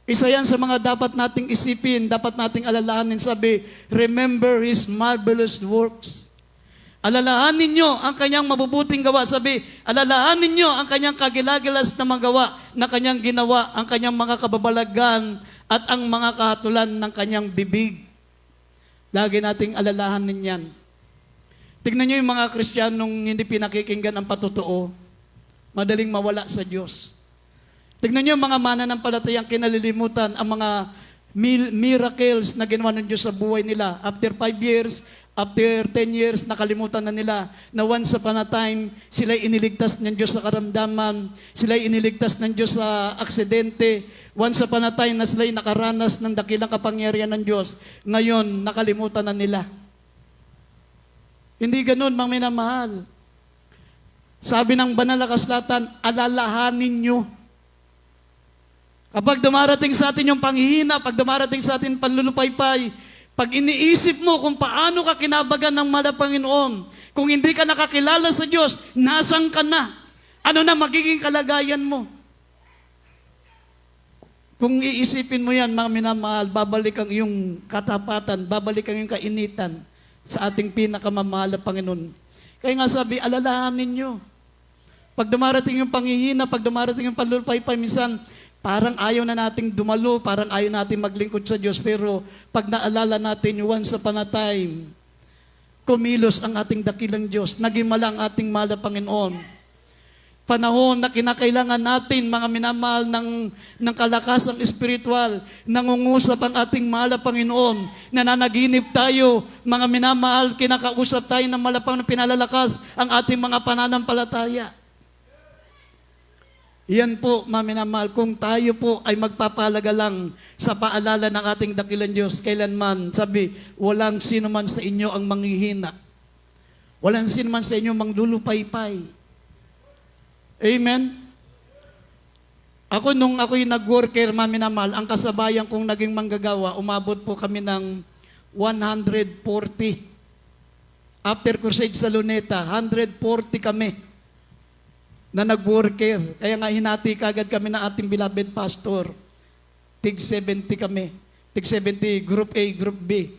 Isa yan sa mga dapat nating isipin, dapat nating alalahanin. Sabi, remember His marvelous works. Alalahanin nyo ang kanyang mabubuting gawa. Sabi, alalahanin nyo ang kanyang kagilagilas na magawa na kanyang ginawa, ang kanyang mga kababalagan at ang mga kahatulan ng kanyang bibig. Lagi nating alalahanin yan. Tignan nyo yung mga Kristiyanong hindi pinakikinggan ang patotoo, madaling mawala sa Diyos. Tignan nyo yung mga mananampalatayang kinalilimutan ang mga miracles na ginawa ng Diyos sa buhay nila. After 5 years, after 10 years, nakalimutan na nila na once upon a time, sila'y iniligtas ng Diyos sa karamdaman, sila'y iniligtas ng Diyos sa aksidente, once upon a time na sila'y nakaranas ng dakilang kapangyarihan ng Diyos. Ngayon, nakalimutan na nila. Hindi ganun, mga minamahal. Sabi ng banal na kasulatan, alalahanin nyo. Kapag dumarating sa atin yung panghihina, pag dumarating sa atin panlulupaypay, pag iniisip mo kung paano ka kinabagan ng mahal na Panginoon, kung hindi ka nakakilala sa Diyos, nasan ka na? Ano na magiging kalagayan mo? Kung iisipin mo yan, mga minamahal, babalik ang iyong katapatan, babalik ang iyong kainitan sa ating pinakamamahal na Panginoon. Kaya nga sabi, alalahanin nyo. Pag dumarating yung panghihina, pag dumarating yung panlulupaypay, minsan, parang ayaw na nating dumalo, parang ayaw nating maglingkod sa Diyos, pero pag naalala natin yung once upon a time, kumilos ang ating dakilang Diyos, nagimala ang ating mahal na Panginoon. Panahon na kinakailangan natin, mga minamahal ng kalakasang espiritual, nangungusap ang ating mahal na Panginoon, nananaginip tayo, mga minamahal, kinakausap tayo ng malapang na pinalalakas ang ating mga pananampalataya. Yan po, mga minamahal, kung tayo po ay magpapalaga lang sa paalala ng ating dakilang Diyos, kailanman, sabi, walang sino man sa inyo ang manghihina. Walang sino man sa inyo manglulupaypay. Amen? Ako, nung ako'y nag-worker, mga minamahal, ang kasabayan kong naging manggagawa, umabot po kami ng 140. After crusade sa Luneta, 140 kami na nag-worker. Kaya nga hinati kagad kami na ating beloved pastor. Tig 70 kami. Tig 70, Group A, Group B.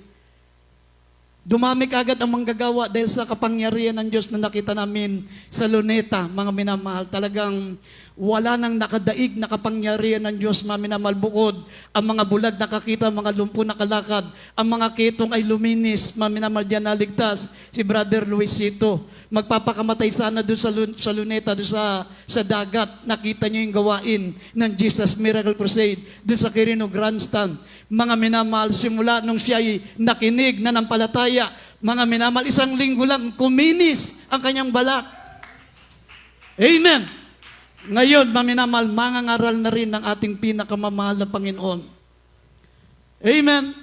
Dumami kagad ang manggagawa dahil sa kapangyarihan ng Diyos na nakita namin sa Luneta, mga minamahal. Talagang wala nang nakadaig na kapangyarihan ng Diyos, mga minamahal. Bukod, ang mga bulag nakakita, mga lumpo nakalakad, ang mga kitong ay luminis, mga minamahal, diyan naligtas si Brother Luisito. Magpapakamatay sana doon sa Luneta, doon sa dagat. Nakita niyo yung gawain ng Jesus Miracle Crusade, doon sa Quirino Grandstand. Mga minamahal, simula nung siya ay nakinig, nanampalataya, mga minamahal, isang linggo lang, kuminis ang kanyang balat. Amen. Ngayon, mga minamahal, mangangaral na rin ng ating pinakamamahal na Panginoon. Amen.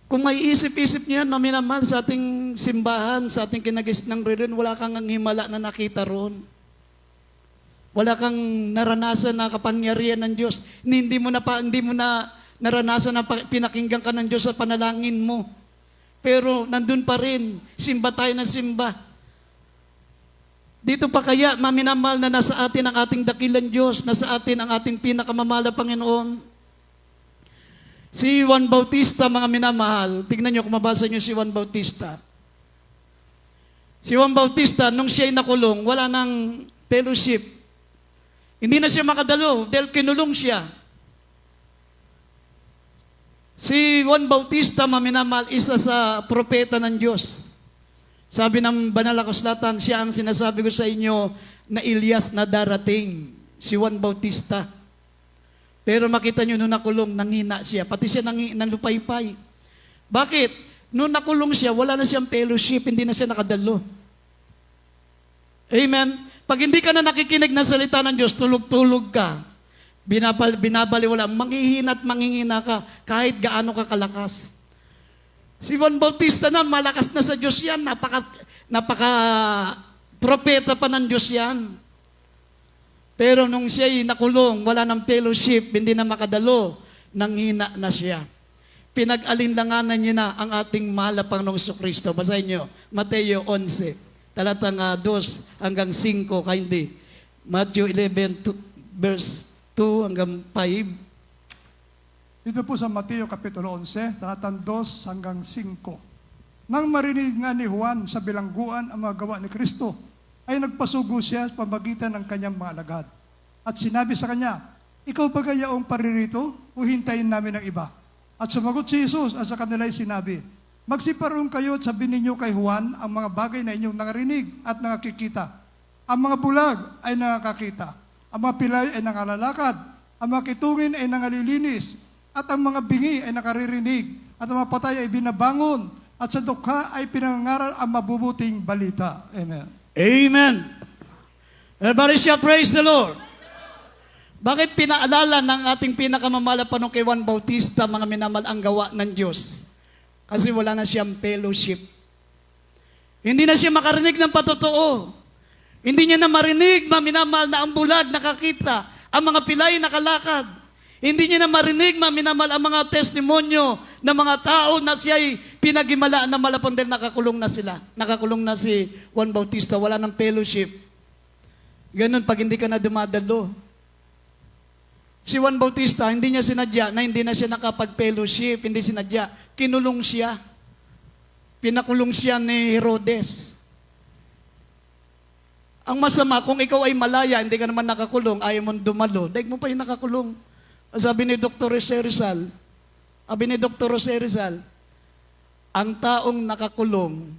Kung may isip-isip niyo yan, mga minamahal, sa ating simbahan, sa ating kinagisnang reliyon, wala kang ang himala na nakita roon. Wala kang naranasan na kapangyarihan ng Diyos. Hindi mo na naranasan na pinakinggan ka ng Diyos sa panalangin mo. Pero nandun pa rin, simba tayo ng simba. Dito pa kaya, maminamahal, na nasa atin ang ating dakilang Diyos, nasa atin ang ating pinakamamahal na Panginoon. Si Juan Bautista, mga minamahal, tignan nyo kung mabasa nyo si Juan Bautista. Si Juan Bautista, nung siya'y nakulong, wala nang fellowship. Hindi na siya makadalo dahil kinulong siya. Si Juan Bautista, maminamahal, isa sa propeta ng Diyos. Sabi ng banal na kasulatan, siya ang sinasabi ko sa inyo na Elias na darating. Si Juan Bautista. Pero makita nyo, nung nakulong, nanghina siya. Pati siya nanlupaypay. Bakit? Nung nakulong siya, wala na siyang fellowship, hindi na siya nakadalo. Amen? Pag hindi ka na nakikinig ng salita ng Diyos, tulog-tulog ka. Binabaliwala, manghihina at manghihina ka kahit gaano ka kalakas. Si Juan Bautista na, malakas na sa Diyos yan. Napaka propeta pa ng Diyos yan. Pero nung siya'y nakulong, wala ng fellowship, hindi na makadalo, nanghina na siya. Pinag-alinlanganan niya na ang ating mahal na Panginoong Kristo. Basahin niyo, Mateo 11, talatang 2 hanggang 5, hindi. Matthew 11, verse 2 hanggang 5. Dito po sa Mateo Kapitulo 11, talatang 2 hanggang 5. Nang marinig nga ni Juan sa bilangguan ang mga gawa ni Kristo, ay nagpasugo siya sa pamagitan ng kanyang mga alagad. At sinabi sa kanya, ikaw ba gayaong paririto o hintayin namin ng iba? At sumagot si Jesus at sa kanila ay sinabi, magsiparong kayo at sabihin ninyo kay Juan ang mga bagay na inyong nangarinig at nakakikita. Ang mga bulag ay nakakakita, ang mga pilay ay nangalalakad, ang mga kitungin ay nangalilinis, at ang mga bingi ay nakaririnig, at ang mga patay ay binabangon, at sa dukha ay pinangangaral ang mabubuting balita. Amen. Amen. Everybody shall praise the Lord. Bakit pinaalala ng ating pinakamamalapanong kay Juan Bautista mga minamal ang gawa ng Diyos? Kasi wala na siyang fellowship. Hindi na siya makarinig ng patotoo. Hindi niya na marinig, maminamal, na ang bulag nakakita, ang mga pilay nakalakad. Hindi niya na marinig, maminamal, ang mga testimonyo ng mga tao na siya'y pinaghimalaan na malapon dahil nakakulong na sila. Nakakulong na si Juan Bautista, wala ng fellowship. Ganun pag hindi ka na dumadalo. Si Juan Bautista, hindi niya sinadya na hindi na siya nakapag-fellowship, hindi sinadya. Kinulong siya. Pinakulong siya ni Herodes. Ang masama, kung ikaw ay malaya, hindi ka naman nakakulong, ayaw mong dumalo, daig mo pa yung nakakulong. Sabi ni Dr. Jose Rizal, ang taong nakakulong,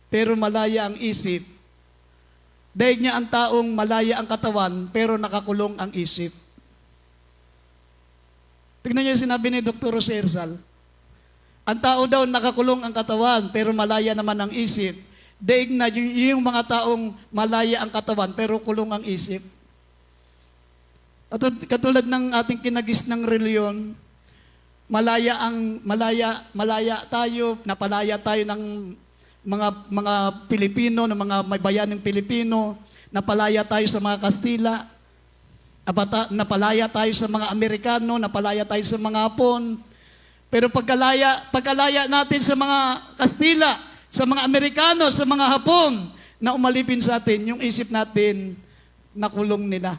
pero malaya ang isip, daig niya ang taong malaya ang katawan, pero nakakulong ang isip. Tignan niyo yung sinabi ni Dr. Jose Rizal. Ang tao daw nakakulong ang katawan, pero malaya naman ang isip. Daig na yung mga taong malaya ang katawan, pero kulong ang isip. At katulad ng ating kinagis ng reliyon, malaya tayo, napalaya tayo ng mga Pilipino, ng mga may bayaning Pilipino, napalaya tayo sa mga Kastila, napalaya tayo sa mga Amerikano, napalaya tayo sa mga Hapon. Pero pagkalaya natin sa mga Kastila, sa mga Amerikano, sa mga Hapon, na umalipin sa atin, yung isip natin, nakulong nila.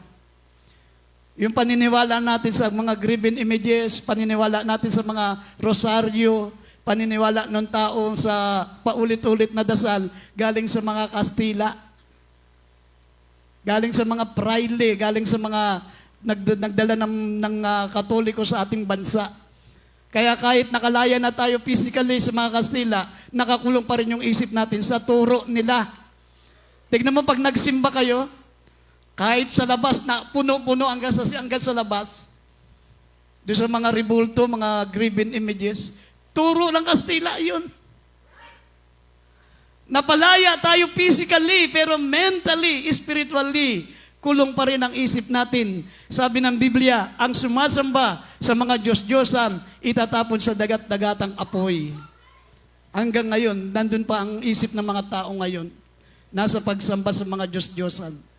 Yung paniniwala natin sa mga graven images, paniniwala natin sa mga rosaryo, paniniwala ng tao sa paulit-ulit na dasal, galing sa mga Kastila, galing sa mga praile, galing sa mga nagdala ng Katoliko sa ating bansa. Kaya kahit nakalaya na tayo physically sa mga Kastila, nakakulong pa rin yung isip natin sa turo nila. Tignan mo pag nagsimba kayo, kahit sa labas na puno-puno hanggang sa labas, doon sa mga ribulto, mga graven images, turo ng Kastila yun. Napalaya tayo physically, pero mentally, spiritually, kulong pa rin ang isip natin. Sabi ng Biblia, ang sumasamba sa mga Diyos-Diyosan, itatapon sa dagat-dagatang apoy. Hanggang ngayon, nandun pa ang isip ng mga tao ngayon, nasa pagsamba sa mga Diyos-Diyosan.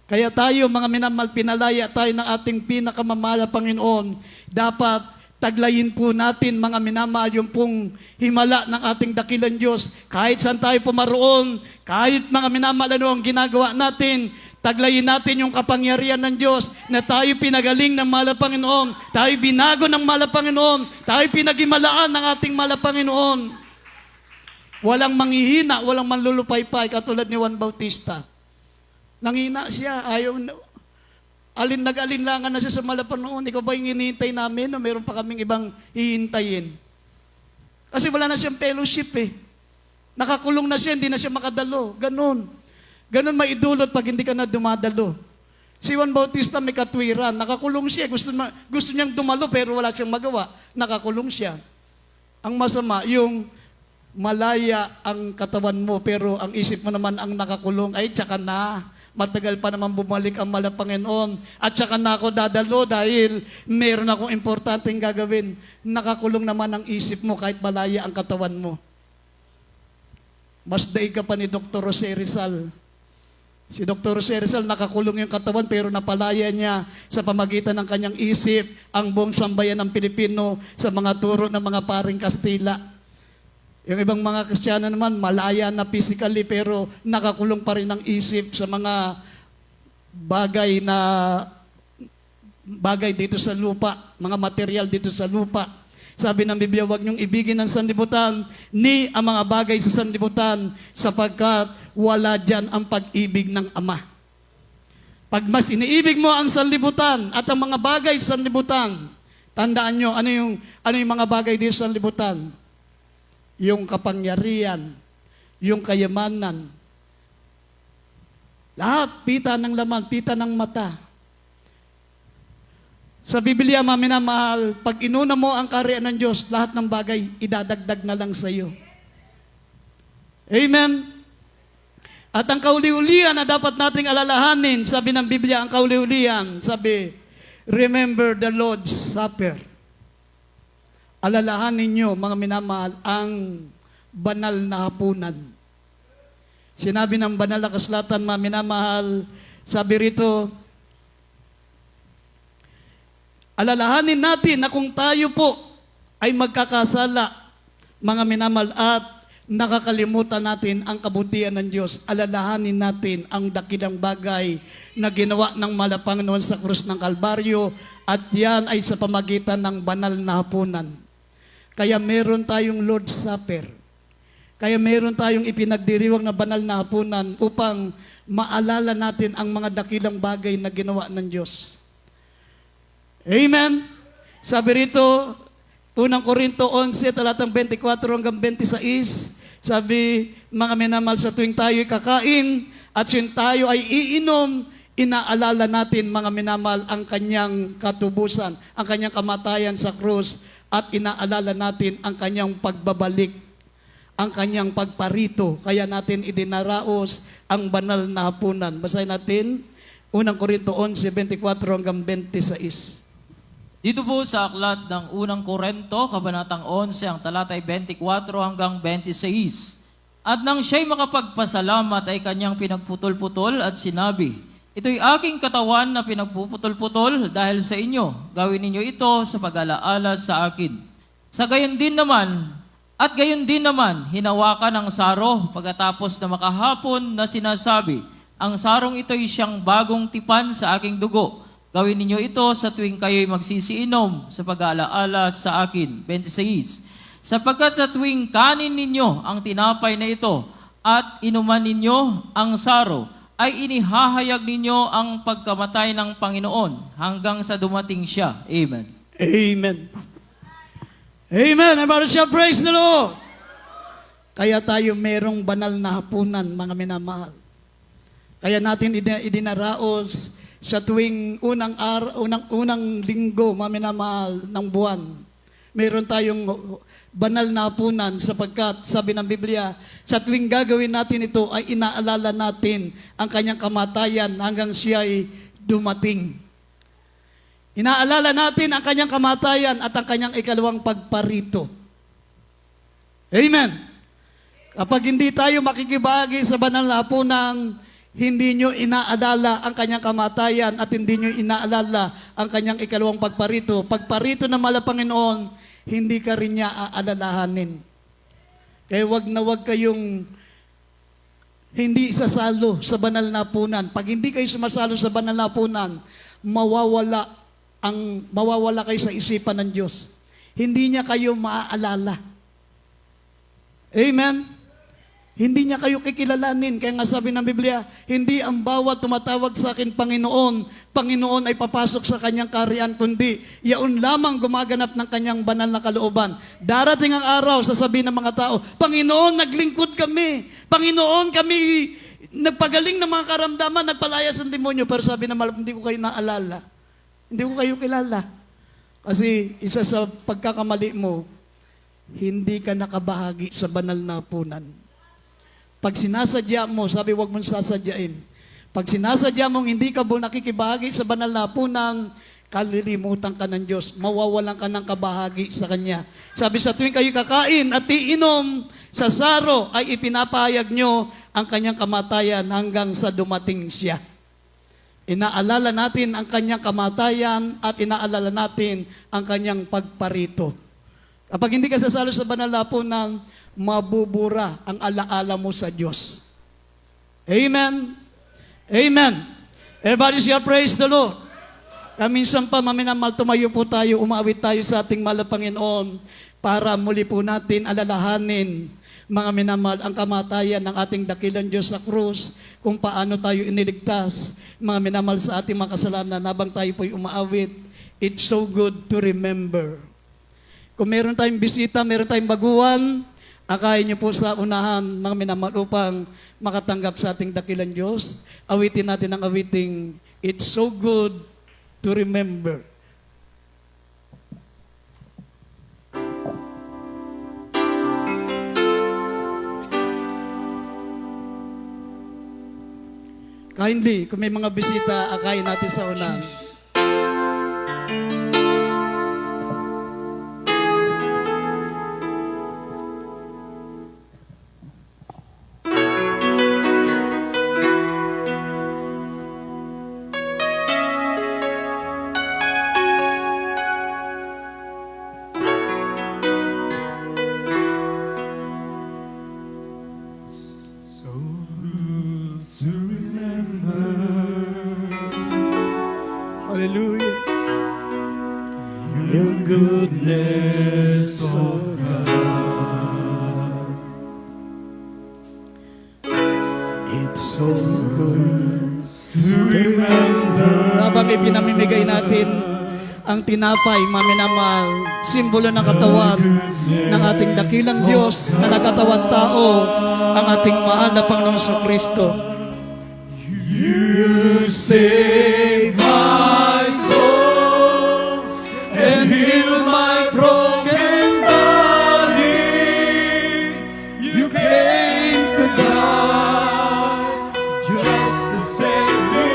Kaya tayo, mga minamahal, pinalaya tayo ng ating pinakamamahal na Panginoon. Dapat taglayin po natin, mga minamahal, yung pong himala ng ating dakilang Diyos. Kahit saan tayo pumaroon, kahit mga minamahal, ano ang ginagawa natin, taglayin natin yung kapangyarihan ng Diyos na tayo pinagaling ng mahal na Panginoon, tayo binago ng mahal na Panginoon, tayo pinagimalaan ng ating mahal na Panginoon. Walang manghihina, walang manlulupaypay, katulad ni Juan Bautista. Nangina siya, nag-alinlangan na siya sa malapanoon. Ikaw ba yung hinihintay namin o meron pa kaming ibang hihintayin? Kasi wala na siyang fellowship eh. Nakakulong na siya, hindi na siya makadalo. Ganon maidulot pag hindi ka na dumadalo. Si Juan Bautista may katwiran, nakakulong siya. Gusto niyang dumalo pero wala siyang magawa. Nakakulong siya. Ang masama, yung malaya ang katawan mo pero ang isip mo naman ang nakakulong, ay tsaka na. Matagal pa naman bumalik ang mahal na Panginoon. At saka na ako dadalo dahil meron akong importanteng gagawin. Nakakulong naman ang isip mo kahit malaya ang katawan mo. Mas daig ka pa ni Dr. Jose Rizal. Si Dr. Jose Rizal nakakulong yung katawan pero napalaya niya sa pamagitan ng kanyang isip ang buong sambayan ng Pilipino sa mga turo ng mga paring Kastila. Yung ibang mga Kristiyano naman, malaya na physically pero nakakulong pa rin ang isip sa mga bagay dito sa lupa, mga material dito sa lupa. Sabi ng Biblia, huwag niyong ibigin ang sanlibutan ni ang mga bagay sa sanlibutan sapagkat wala dyan ang pag-ibig ng Ama. Pag mas iniibig mo ang sanlibutan at ang mga bagay sa sanlibutan, tandaan nyo, ano yung mga bagay dito sa sanlibutan? Yung kapangyarihan, yung kayamanan, lahat, pita ng laman, pita ng mata. Sa Biblia, maminamahal, pag inuna mo ang kaharian ng Diyos, lahat ng bagay, idadagdag na lang sa iyo. Amen? At ang kauli-ulian na dapat nating alalahanin, sabi ng Biblia, ang kauli-ulian, sabi, remember the Lord's Supper. Alalahanin nyo, mga minamahal, ang banal na hapunan. Sinabi ng banal na kasulatan, mga minamahal, sabi rito, alalahanin natin na kung tayo po ay magkakasala, mga minamahal, at nakakalimutan natin ang kabutihan ng Diyos, alalahanin natin ang dakilang bagay na ginawa ng mahal na Panginoon sa krus ng Kalbaryo, at yan ay sa pamagitan ng banal na hapunan. Kaya meron tayong Lord's Supper. Kaya meron tayong ipinagdiriwang na banal na hapunan upang maalala natin ang mga dakilang bagay na ginawa ng Diyos. Amen? Sabi rito, unang Korinto 11, talatang 24 hanggang 26, sabi, mga minamahal, sa tuwing tayo'y kakain at tuwing tayo ay iinom, inaalala natin, mga minamahal, ang kanyang katubusan, ang kanyang kamatayan sa krus, at inaalala natin ang kanyang pagbabalik, ang kanyang pagparito. Kaya natin idinaraos ang banal na hapunan. Basahin natin, unang Korinto 11, 24 hanggang 26. Dito po sa aklat ng unang Korento, kabanatang 11, ang talatay 24 hanggang 26. At nang siya'y makapagpasalamat ay kanyang pinagputol-putol at sinabi, ito'y aking katawan na pinagpuputol-putol dahil sa inyo. Gawin ninyo ito sa pag-alaala sa akin. Gayon din naman, hinawakan ang saro pagkatapos na makahapon na sinasabi, ang sarong ito'y siyang bagong tipan sa aking dugo. Gawin ninyo ito sa tuwing kayo'y magsisiinom sa pag-aalaala sa akin. 26. Sapagkat sa tuwing kanin ninyo ang tinapay na ito at inuman ninyo ang saro, ay inihahayag ninyo ang pagkamatay ng Panginoon hanggang sa dumating siya. Amen. Amen. Amen. Everybody shall praise the Lord. Kaya tayo merong banal na hapunan, mga minamahal. Kaya natin idinaraos sa tuwing unang linggo, mga minamahal, ng buwan. Meron tayong banal na hapunan sapagkat sabi ng Biblia, sa tuwing gagawin natin ito ay inaalala natin ang kanyang kamatayan hanggang siya ay dumating. Inaalala natin ang kanyang kamatayan at ang kanyang ikalawang pagparito. Amen. Kapag hindi tayo makikibahagi sa banal na hapunan, hindi nyo inaalala ang kanyang kamatayan at hindi nyo inaalala ang kanyang ikalawang pagparito. Pagparito ng mahal na Panginoon, hindi ka rin niya aalalahanin. Kaya wag na wag kayong hindi isasalo sa banal na hapunan. Pag hindi kayo sumasalo sa banal na hapunan, mawawala kayo sa isipan ng Diyos. Hindi niya kayo maaalala. Amen? Hindi niya kayo kikilalanin. Kaya nga sabi ng Biblia, hindi ang bawat tumatawag sa akin Panginoon, Panginoon ay papasok sa kanyang kaharian, kundi yaon lamang gumaganap ng kanyang banal na kalooban. Darating ang araw, sasabihin ng mga tao, Panginoon, naglingkod kami. Panginoon, kami nagpagaling ng mga karamdaman, nagpalayas ng demonyo. Pero sabi ng malap, hindi ko kayo naalala. Hindi ko kayo kilala. Kasi isa sa pagkakamali mo, hindi ka nakabahagi sa banal na hapunan. Pag sinasadya mo, sabi huwag mong sasadyain. Pag sinasadya mong hindi ka nakikibahagi sa banal na hapunan, kalilimutan ka ng Diyos. Mawawalan ka ng kabahagi sa Kanya. Sabi sa tuwing kayo kakain at iinom, sa saro ay ipinapahayag nyo ang Kanyang kamatayan hanggang sa dumating siya. Inaalala natin ang Kanyang kamatayan at inaalala natin ang Kanyang pagparito. Kapag hindi ka sasalo sa banal na hapunan, mabubura ang alaala mo sa Diyos. Amen? Amen? Everybody shall praise the Lord. Minsan pa, maminamal, tumayo po tayo, umawit tayo sa ating mahal na Panginoon para muli po natin alalahanin, mga minamal, ang kamatayan ng ating dakilang Diyos sa krus, kung paano tayo iniligtas, mga minamal, sa ating mga kasalanan habang tayo po'y umaawit. It's so good to remember. Kung meron tayong bisita, meron tayong baguhan, akayin niyo po sa unahan, mga minamal, upang makatanggap sa ating dakilang Diyos. Awitin natin ang awiting, it's so good to remember. Kindly, kung may mga bisita, akayin natin sa unahan. Hallelujah. Your goodness, oh God. It's so good to remember. Habang ipinamimigay natin ang tinapay, maminamal, simbolo ng katawan ng ating dakilang Diyos na nagkatawang tao, ang ating mahal na Panginoong Kristo. You save my soul and heal my broken body. You came to die just to set me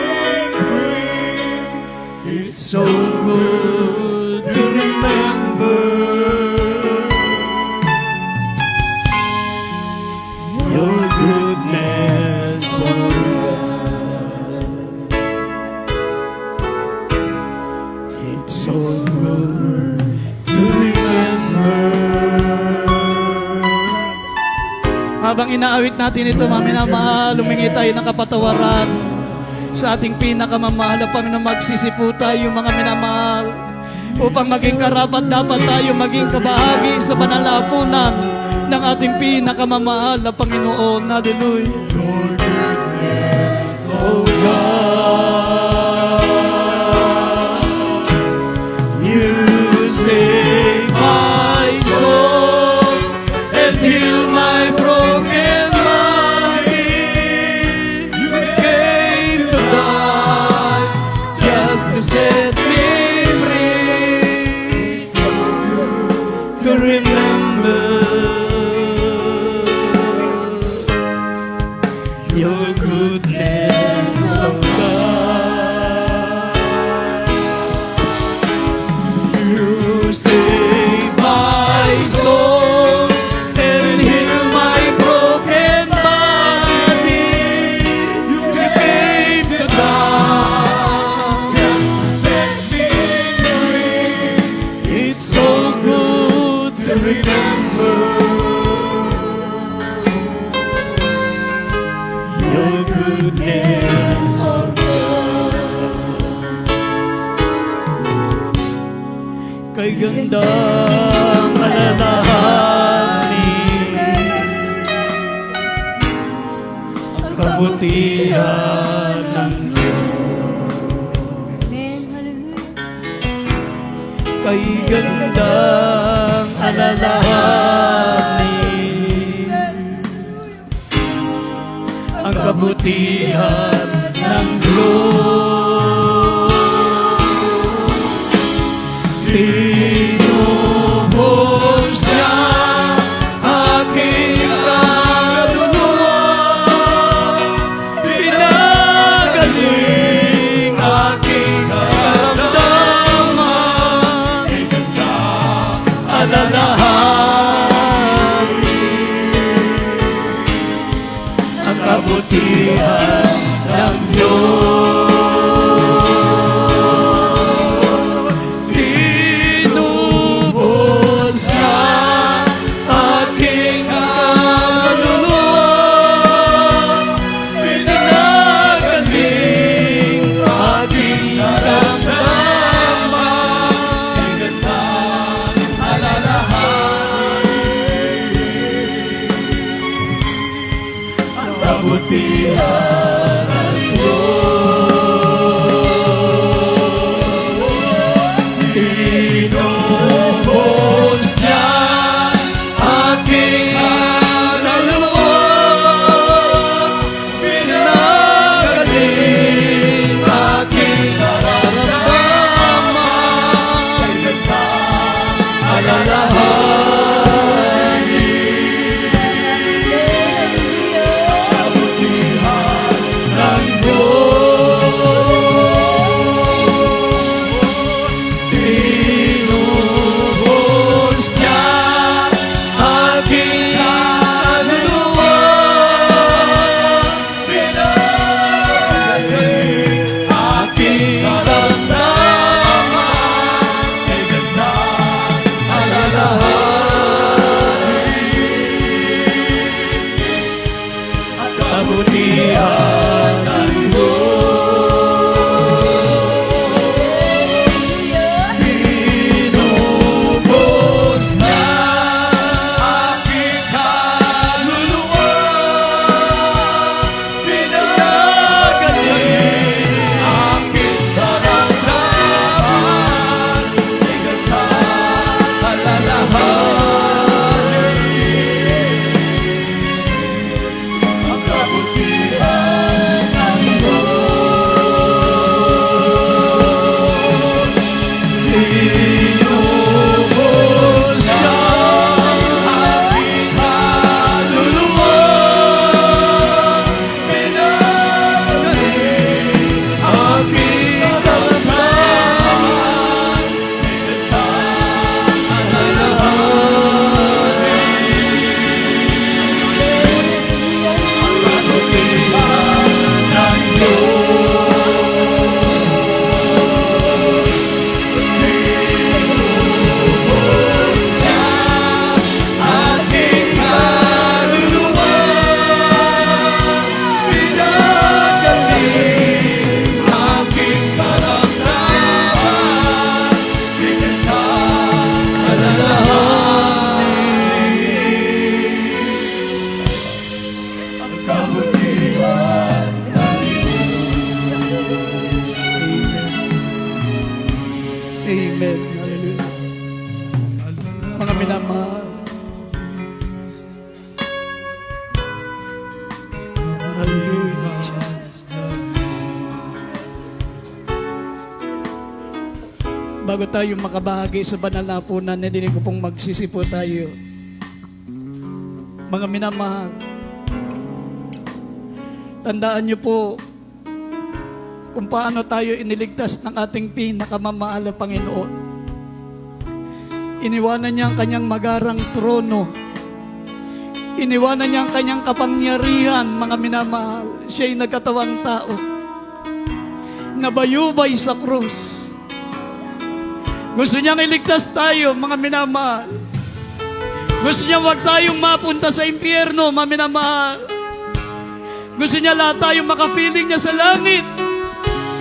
free. It's so good to remember your goodness, oh God. It's so good to remember. Habang inaawit natin ito, maminamahal, lumingi tayo ng kapatawaran sa ating pinakamamahal na Panginoon. Magsisipo tayo, mga minamahal, upang maging karapat dapat tayo maging kabahagi sa panalapunan ng ating pinakamamahal na Panginoon. Hallelujah. Your goodness, oh God, you save my soul and heal my broken body. You came to die just to set me free. So good to remember your goodness, oh God. You save my soul and heal my broken body. You came to die just to set me free. It's so good to remember your goodness, oh God. Kay gandang alalahanin ang kabutihan ng Diyos. Kay gandang alalahanin ang kabutihan ng Diyos. Tinuhos niya aking kaluluwa, pinagaling aking karamdaman, alalahanin ang kabutihan ng Diyos. kabutihan ng Diyos. Tinubos niya aking kaluluwa, pinagaling aking karamdaman, tinubos niya aking kaluluwa, pinagaling aking karamdaman, kay ganda alalahanin, kabutihan ng tinubos niya aking kaluluwa, pinagaling aking karamdaman, kay ganda alalahanin, ang kabutihan ng Diyos. Tinubos niya aking kaluluwa, pinagaling aking karamdaman, Amen. Hallelujah. Mga minamahal. Hallelujah, Jesus. Bago tayo makabahagi sa banal na hapunan, nadinig ko pong magsisipo tayo. Mga minamahal, tandaan niyo po kung paano tayo iniligtas ng ating pinakamamahal na Panginoon. Iniwanan niya ang kanyang magarang trono. Iniwanan niya ang kanyang kapangyarihan, mga minamahal. Siya'y nagkatawang tao. Nabayubay sa krus. Gusto niyang iligtas tayo, mga minamahal. Gusto niya wag tayong mapunta sa impyerno, mga minamahal. Gusto niya lahat tayong makapiling niya sa langit.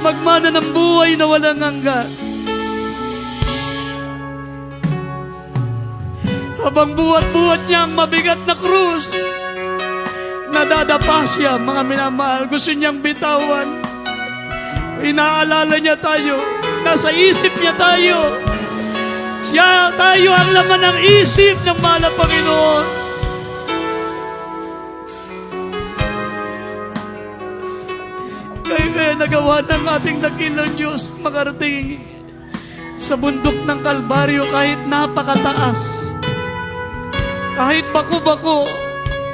Magmana ng buhay na walang hanggan. Habang buhat-buhat niya ang mabigat na krus, nadadapa siya, mga minamahal. Gusto niyang bitawan. Inaalala niya tayo. Nasa isip niya tayo. Siya, tayo ang laman ng isip ng mahal na Panginoon. Kaya nagawa ng ating dakilang Diyos makarating sa bundok ng Kalbaryo kahit napakataas, kahit bako-bako,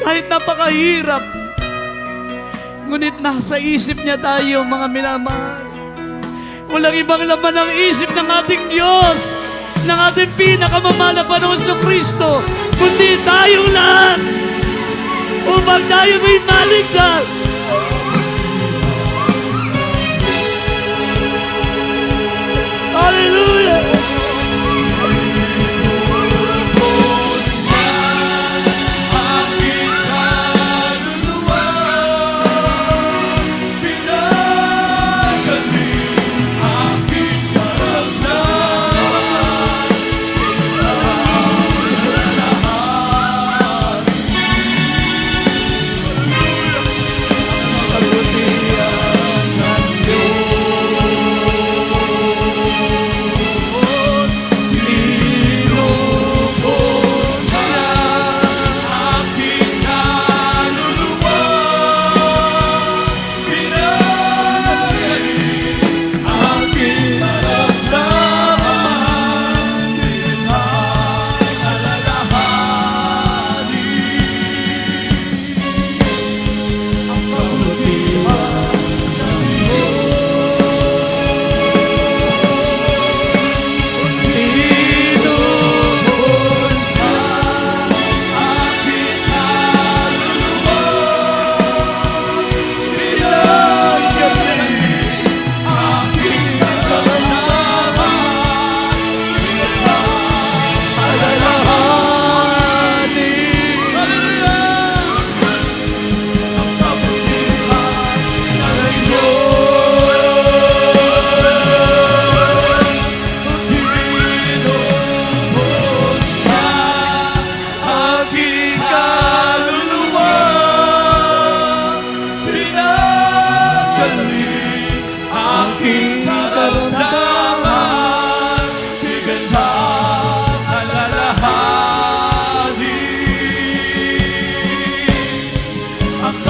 kahit napakahirap. Ngunit nasa isip niya tayo, mga minamahal. Walang ibang laman ng isip ng ating Diyos, ng ating pinakamamahal na Panginoon Kristo, kundi tayong lahat upang tayo may maligtas. Hallelujah!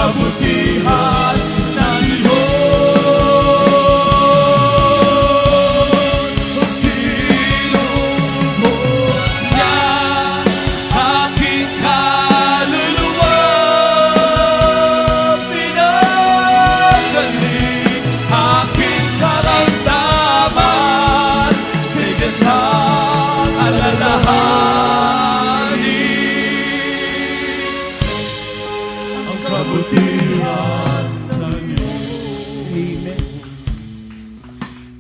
kabutihan ng Diyos. Kinubos niya aking kaluluwa, pinagaling aking karamdaman, bigyan ng alalahanin ang kabutihan ng Diyos. Amen.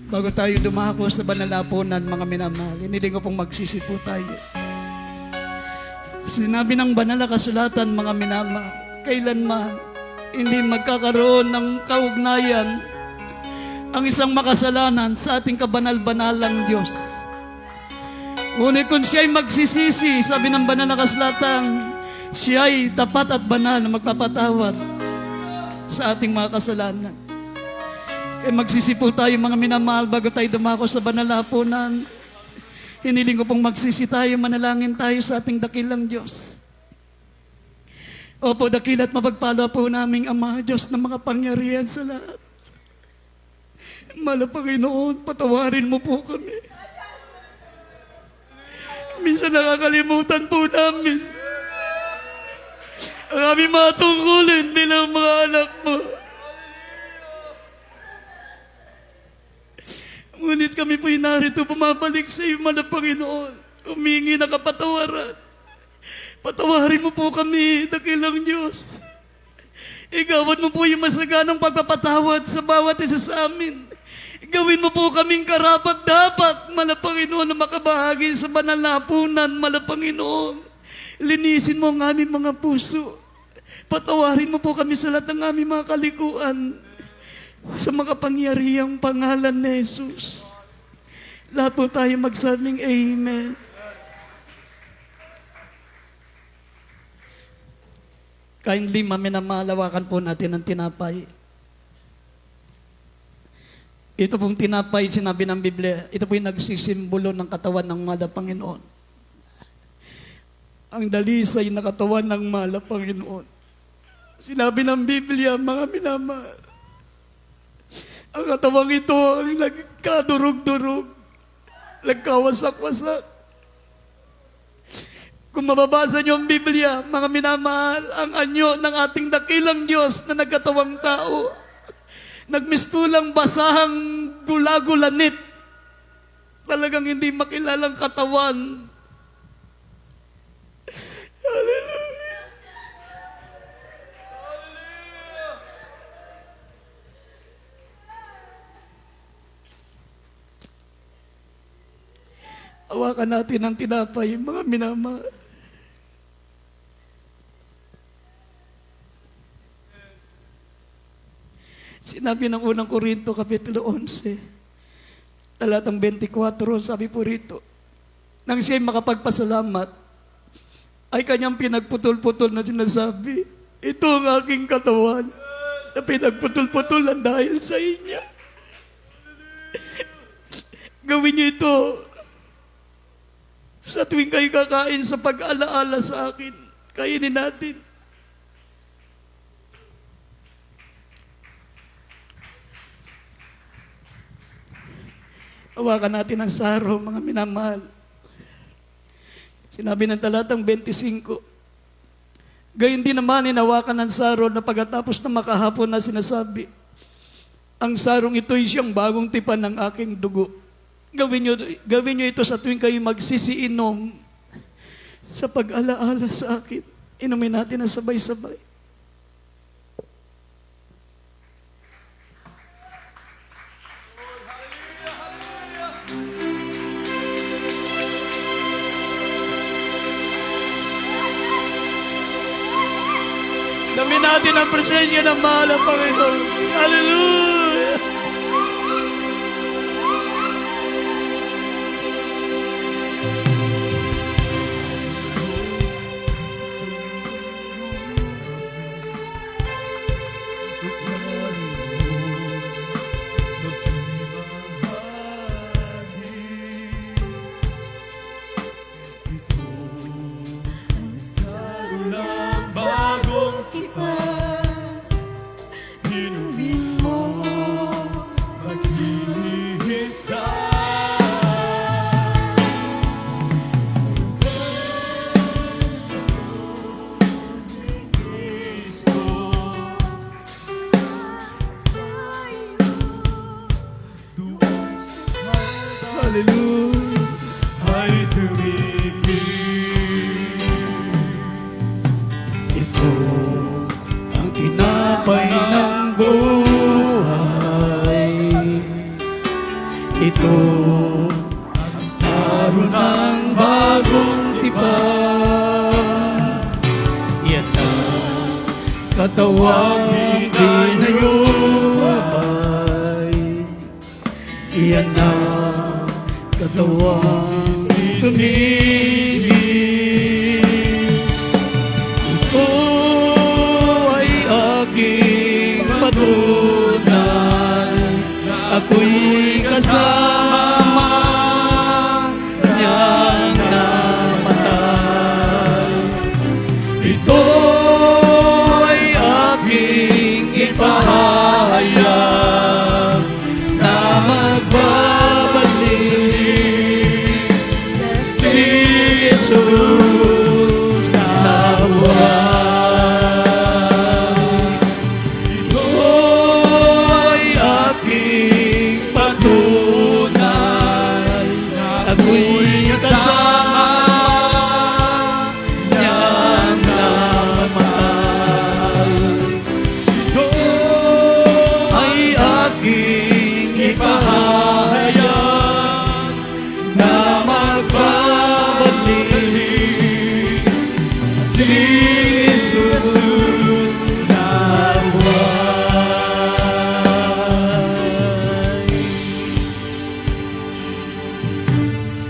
Bago tayo dumako sa banalapunan, mga minamahal, hiniling ko pong magsisi po tayo. Sinabi ng banal na kasulatan, mga minamahal, kailanman hindi magkakaroon ng kaugnayan ang isang makasalanan sa ating kabanal-banalang Diyos. Ngunit kung siya'y magsisisi, sabi ng banal na kasulatan, siya'y tapat at banal na magpapatawad sa ating mga kasalanan. Kaya magsisipo tayo, mga minamahal, bago tayo dumako sa banalapunan. Hiniling ko pong magsisi tayo, manalangin tayo sa ating dakilang Diyos. Opo, dakila at mapagpala po naming Ama, Diyos na makapangyarihan sa lahat. Mahal na Panginoon, patawarin mo po kami. Minsan nakakalimutan po namin ang aming mga tungkulin bilang mga anak mo. Ngunit kami po'y narito, pumabalik sa iyo, Mahal na Panginoon, humingi ng kapatawaran. Patawarin mo po kami, dakilang Diyos. Igawad mo po yung masaganang pagpapatawad sa bawat isa sa amin. Gawin mo po kaming karapat-dapat, Mahal na Panginoon, na makabahagi sa banal na hapunan, Mahal na Panginoon. Linisin mo ang aming mga puso. Patawarin mo po kami sa lahat ng aming mga kalikuan. Sa makapangyarihang pangalan ni Jesus. Lahat po tayo magsabing Amen. Kindly, maminamalawakan po natin ang tinapay. Ito pong tinapay, sinabi ng Biblia, ito po yung nagsisimbolo ng katawan ng mahal na Panginoon. Ang dalisay na katawan ng mahal na Panginoon. Sinabi ng Biblia, mga minamahal, ang katawang ito ang nagkadurog-durog, nagkawasak-wasak. Kung mababasa niyo ang Biblia, mga minamahal, ang anyo ng ating dakilang Diyos na nagkatawang tao, nagmistulang basahang gulagulanit, talagang hindi makilalang katawan. Hallelujah! Hawakan natin ang tinapay, mga minamahal. Sinabi ng unang Korinto, Kapitulo 11, talatang 24, sabi po rito, nang siya'y makapagpasalamat, ay kanyang pinagputol-putol na sinasabi, ito ang aking katawan, na pinagputol-putulan dahil sa inyo. Gawin niyo ito sa tuwing kayo kakain sa pag-alaala sa akin. Kainin natin. Hawakan natin ang saro, mga minamahal. Sinabi ng talatang 25, gayon din naman hinawakan ng saro na pagkatapos na makahapon na sinasabi, ang sarong ito'y siyang bagong tipan ng aking dugo. Gawin niyo ito sa tuwing kayo magsisiinom sa pag-alaala sa akin. Inumin natin na sabay-sabay. Damin natin ang presensya ng mahal na Panginoon. Hallelujah! ang tinapay ng buhay. Ito ang saro ng bagong tipan. Yan ang katawang pinayubay. Yan ang katawang tumigis. Ito ay aking patunay, ako'y kasama niyang namatay. Ito ay aking ipahayag na magbabalik si Jesus na buhay. Ito ay aking patunay, ako'y kasama niyang namatay. Ito ay aking ipahayag na magbabalik si Jesus na buhay.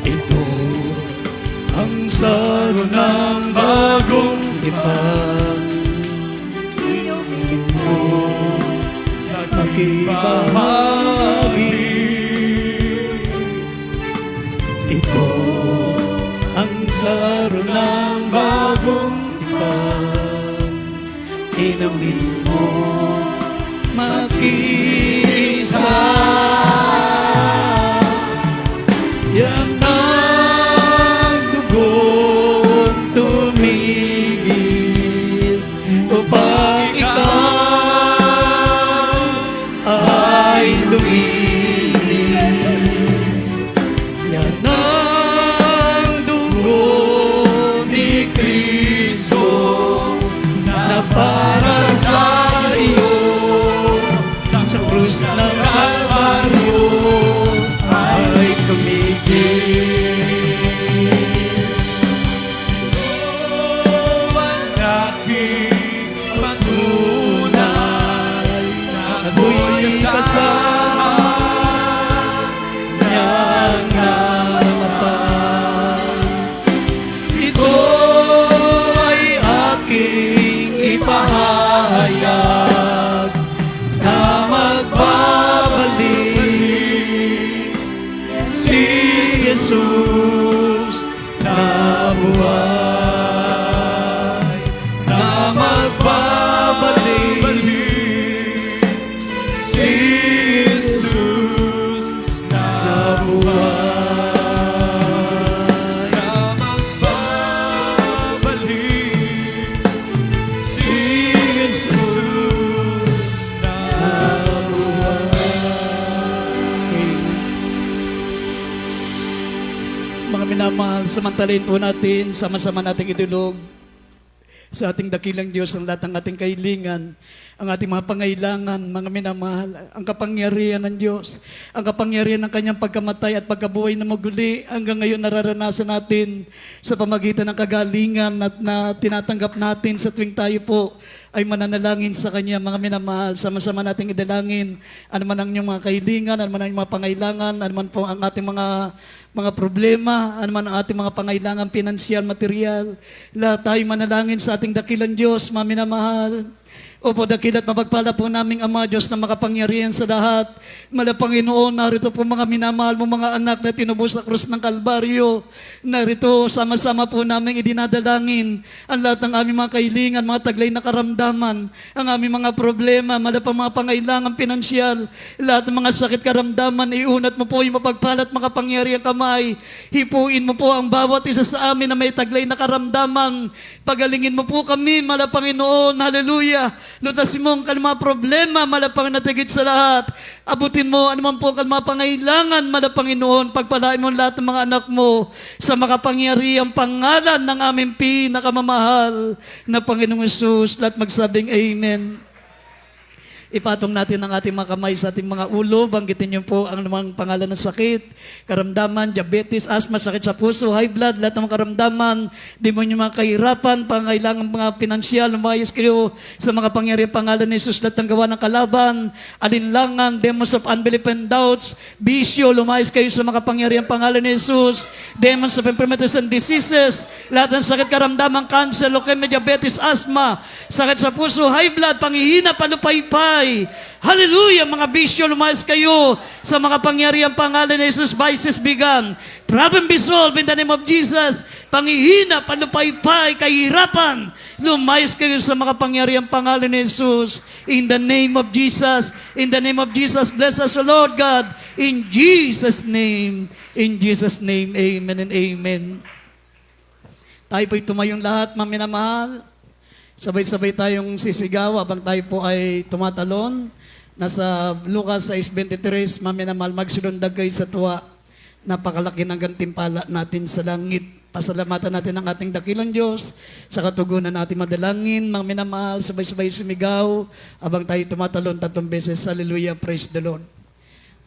Ito ang saro ng bagong tipan. Inumin mo at makibahagi. Ito ang saro ng bagong tipan. Inumin mo, makiisa. Yan ang dugong tumigis upang ikaw ay luminis. Yan ang dugo ni Kristo na para sa iyo sa krus ng Kalbaryo ay tumigis. Ito ang aking patunay, ako'y kasama niyang namatay. Ito ay aking ipahayag na magbabalik si Jesus na buhay. Na magbabalik si Jesus na buhay. Na magbabalik si Jesus na buhay. Mga minamahal, samantalin po natin, sama-sama nating idulog sa ating dakilang Diyos ang lahat ng ating kahilingan, ang ating mga pangailangan, mga minamahal, ang kapangyarihan ng Diyos, ang kapangyarihan ng kanyang pagkamatay at pagkabuhay na maguli hanggang ngayon nararanasan natin sa pamagitan ng kagalingan at na tinatanggap natin sa tuwing tayo po ay mananalangin sa Kanya. Mga minamahal, sama-sama nating idalangin ano man ang inyong mga kahilingan, ano man ang inyong mga pangailangan, ano man po ang ating mga problema, ano man ang ating mga pangailangan, pinansyal, material. Lahat tayo manalangin sa ating dakilang Diyos, mga minamahal. Opo, dakil at mapagpala po naming Ama Diyos na makapangyarihan sa lahat. Malapanginoon, narito po mga minamahal mo mga anak na tinubos sa krus ng Kalbaryo. Narito, sama-sama po namin idinadalangin ang lahat ng aming mga kahilingan, mga taglay na karamdaman, ang aming mga problema, malapang mga pangailangan pinansyal, lahat ng mga sakit karamdaman, iunat mo po yung mapagpalat makapangyarihan kamay. Hipuin mo po ang bawat isa sa amin na may taglay na karamdaman. Pagalingin mo po kami, malapanginoon. Hallelujah. Hallelujah. Lutasin mo ang kalma problema, malapang natigit sa lahat. Abutin mo, anuman po ang kalma pangailangan, Panginoon. Pagpalain mo lahat ng mga anak mo sa makapangyarihang pangalan ng aming pinakamamahal na Panginoong Hesus. Lahat magsabing Amen. Ipatong natin ang ating mga kamay sa ating mga ulo. Banggitin niyo po ang namang pangalan ng sakit, karamdaman, diabetes, asthma, sakit sa puso, high blood, lahat ng mga karamdaman, demonyo, mga kahirapan, pangailangan mga pinansyal, lumayas kayo sa mga pangyarihan pangalan ni Jesus, lahat ng gawa ng kalaban, alinlangan, demons of unbelief and doubts, bisyo, lumayas kayo sa mga pangyarihan pangalan ni Jesus, demons of infirmities and diseases, lahat ng sakit, karamdaman, cancer, leukemia, diabetes, asthma, sakit sa puso, high blood, panghihina, panupaypay. Hallelujah! Mga bisyo, lumayas kayo sa mga pangyarihan pangalan ni Jesus. Vices began. Problem be solved in the name of Jesus. Panghihina, panupaypay, kahirapan. Lumayas kayo sa mga pangyarihan pangalan ni Jesus. In the name of Jesus. In the name of Jesus. Bless us, O Lord God. In Jesus' name. In Jesus' name. Amen and amen. Tayo po'y tumayong lahat, mga minamahal. Sabay-sabay tayong sisigaw habang tayo po ay tumatalon. Nasa Lucas 6:23, maminamahal, magsilundag kayo sa tuwa. Napakalaki ng gantimpala natin sa langit. Pasalamatan natin ang ating dakilang Diyos sa katugunan natin madalangin. Mga minamahal, sabay-sabay sumigaw habang tayo tumatalon 3 beses. Hallelujah, praise the Lord.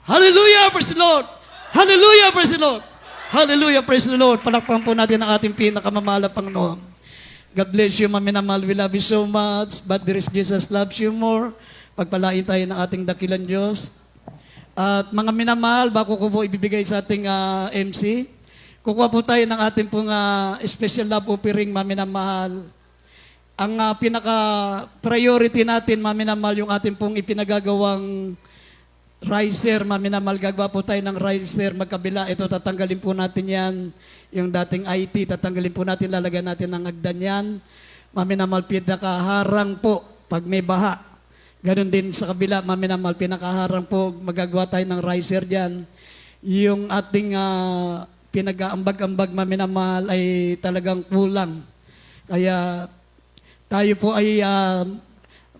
Hallelujah, praise the Lord. Hallelujah, praise the Lord. Hallelujah, praise the Lord. Palakpakan po natin ang ating pinakamamahal na Panginoon. God bless you, mga minamahal. We love you so much. But there is Jesus loves you more. Pagpalain tayo ng ating dakilang Diyos. At mga minamahal, bago ko po ibibigay sa ating MC, kukuha po tayo ng ating pong special love offering, mga minamahal. Ang pinaka-priority natin, mga minamahal, yung ating pong ipinagagawang riser, mga minamahal. Gagawa po tayo ng riser magkabila. Ito, tatanggalin po natin yan. Yung dating IT, tatanggalin po natin, lalagyan natin ng hagdan yan. Maminamal, pinakaharang po pag may baha. Ganon din sa kabila, maminamal, pinakaharang po, magagawa tayo ng riser dyan. Yung ating pinag-aambag-ambag, maminamal, ay talagang kulang. Kaya tayo po ay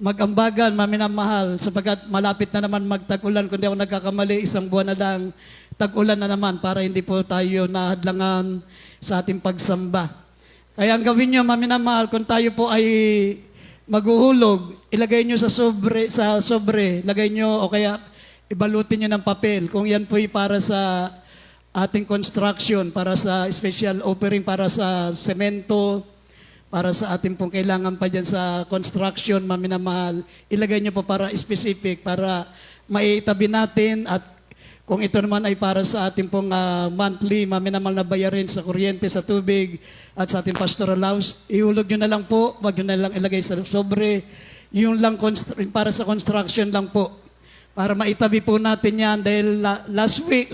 mag-ambagan, maminamahal, sapagkat malapit na naman magtag-ulan. Kung di ako nagkakamali, 1 buwan na lang, tag-ulan na naman para hindi po tayo nahadlangan sa ating pagsamba. Kaya ang gawin nyo, maminamahal, kung tayo po ay maghuhulog, ilagay nyo sa sobre, lagay nyo o kaya ibalutin nyo ng papel. Kung yan po ay para sa ating construction, para sa special offering, para sa semento, para sa ating pong kailangan pa dyan sa construction, maminamahal, ilagay nyo po para specific, para maitabi natin at kung ito naman ay para sa ating pong monthly, maminamahal na bayarin sa kuryente, sa tubig, at sa ating pastoral house, ihulog nyo na lang po, wag nyo na lang ilagay sa sobre, yung lang para sa construction lang po. Para maitabi po natin yan dahil last week,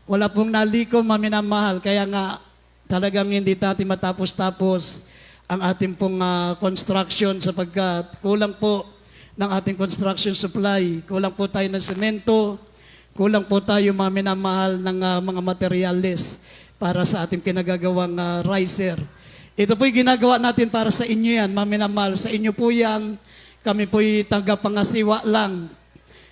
wala pong naliko, maminamahal, kaya nga talagang hindi natin matapos-tapos ang ating pong construction sapagkat kulang po ng ating construction supply, kulang po tayo ng semento, kulang po tayo maminamahal ng mga materyales para sa ating pinagagawang riser. Ito po'y ginagawa natin para sa inyo yan, maminamahal. Sa inyo po yan, kami po'y tagapangasiwa lang.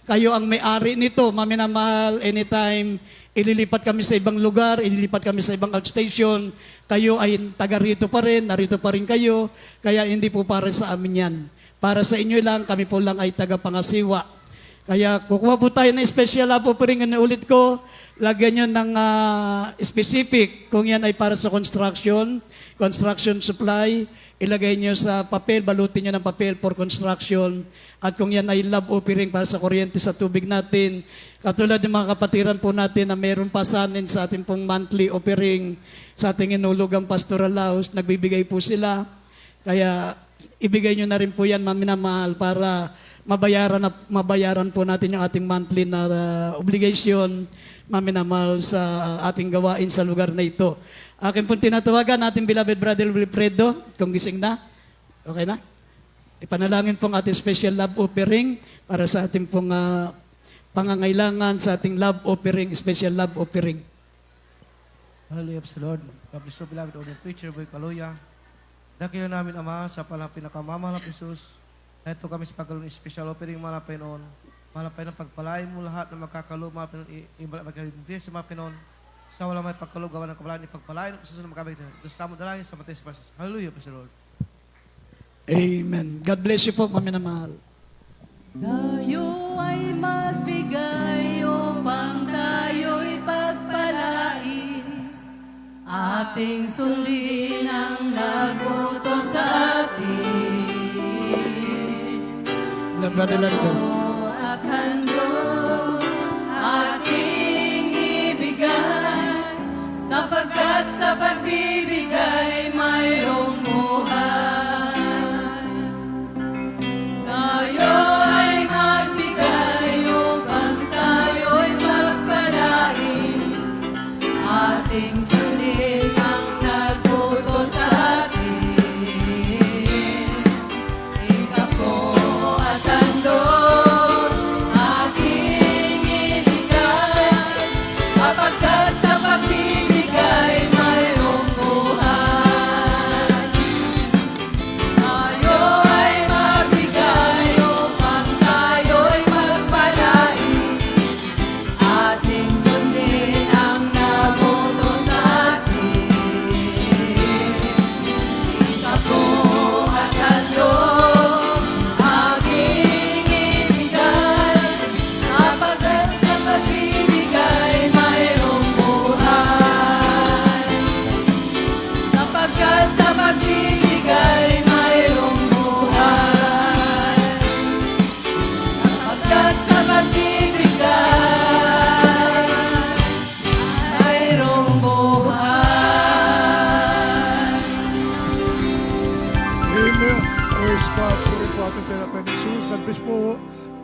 Kayo ang may-ari nito, maminamahal, anytime ililipat kami sa ibang lugar, ililipat kami sa ibang outstation, kayo ay taga rito pa rin, narito pa rin kayo, kaya hindi po para sa amin yan. Para sa inyo lang, kami po lang ay tagapangasiwa. Kaya kukuha po tayo ng special love offering, ulit ko, lagyan nyo ng specific, kung yan ay para sa construction supply, ilagay nyo sa papel, balutin nyo ng papel for construction, at kung yan ay love offering para sa kuryente, sa tubig natin, katulad ng mga kapatiran po natin na mayroon pa sanin sa ating pong monthly offering, sa ating inulugang pastoral house, nagbibigay po sila, kaya ibigay nyo na rin po yan, maminamahal, para mabayaran po natin yung ating monthly na obligation, maminamahal sa ating gawain sa lugar na ito. Akin pong tinatawagan ating beloved brother Wilfredo, kung gising na, okay na? Ipanalangin pong ating special love offering para sa ating pong pangangailangan sa ating love offering, special love offering. Hallelujah, praise the Lord. God bless you, beloved audience preacher, Boy Kaloya. Dakila namin, Ama, sa palang pinakamamahal na Jesus, na ito kami sa pagkalong special offering, mga Panginoon. Mga Panginoon, pagpalain mo lahat ng magkakaluma, magkalimbre sa mga Panginoon, sa wala may pagkalog, gawa ng kapalaan, ipagpalain ang susunod magkabig sa Diyos sa mo dalangin sa Matay sa Pasas. Hallelujah, Pastor Lord. Amen. God bless you po, mga minamahal. Tayo ay magbigay upang tayo'y pagpalain. Ating sundin ang nagutos sa atin. Brother Lardo. At handog ating ibigay, sapagkat sa pagbibigay mayroong buhay. Tayo ay magbigay upang tayo'y pagpalain. Ating sundin ang nagutos sa atin. Ikako at handog ating ibigay, sapagkat sa pagbibigay mayroong buhay. Tayo ay magbigay upang tayo'y magpalain. Ating sundin ang nagutos sa atin. Ikako at handog aking ibigay, sapagkat sa pagbibigay mayroong buhay. Sapagkat sa pagbibigay mayroong buhay. Sapagkat sa pagbibigay mayroong buhay. Amen. Praise God. Puri po ating Panginoon Jesus. God bless po.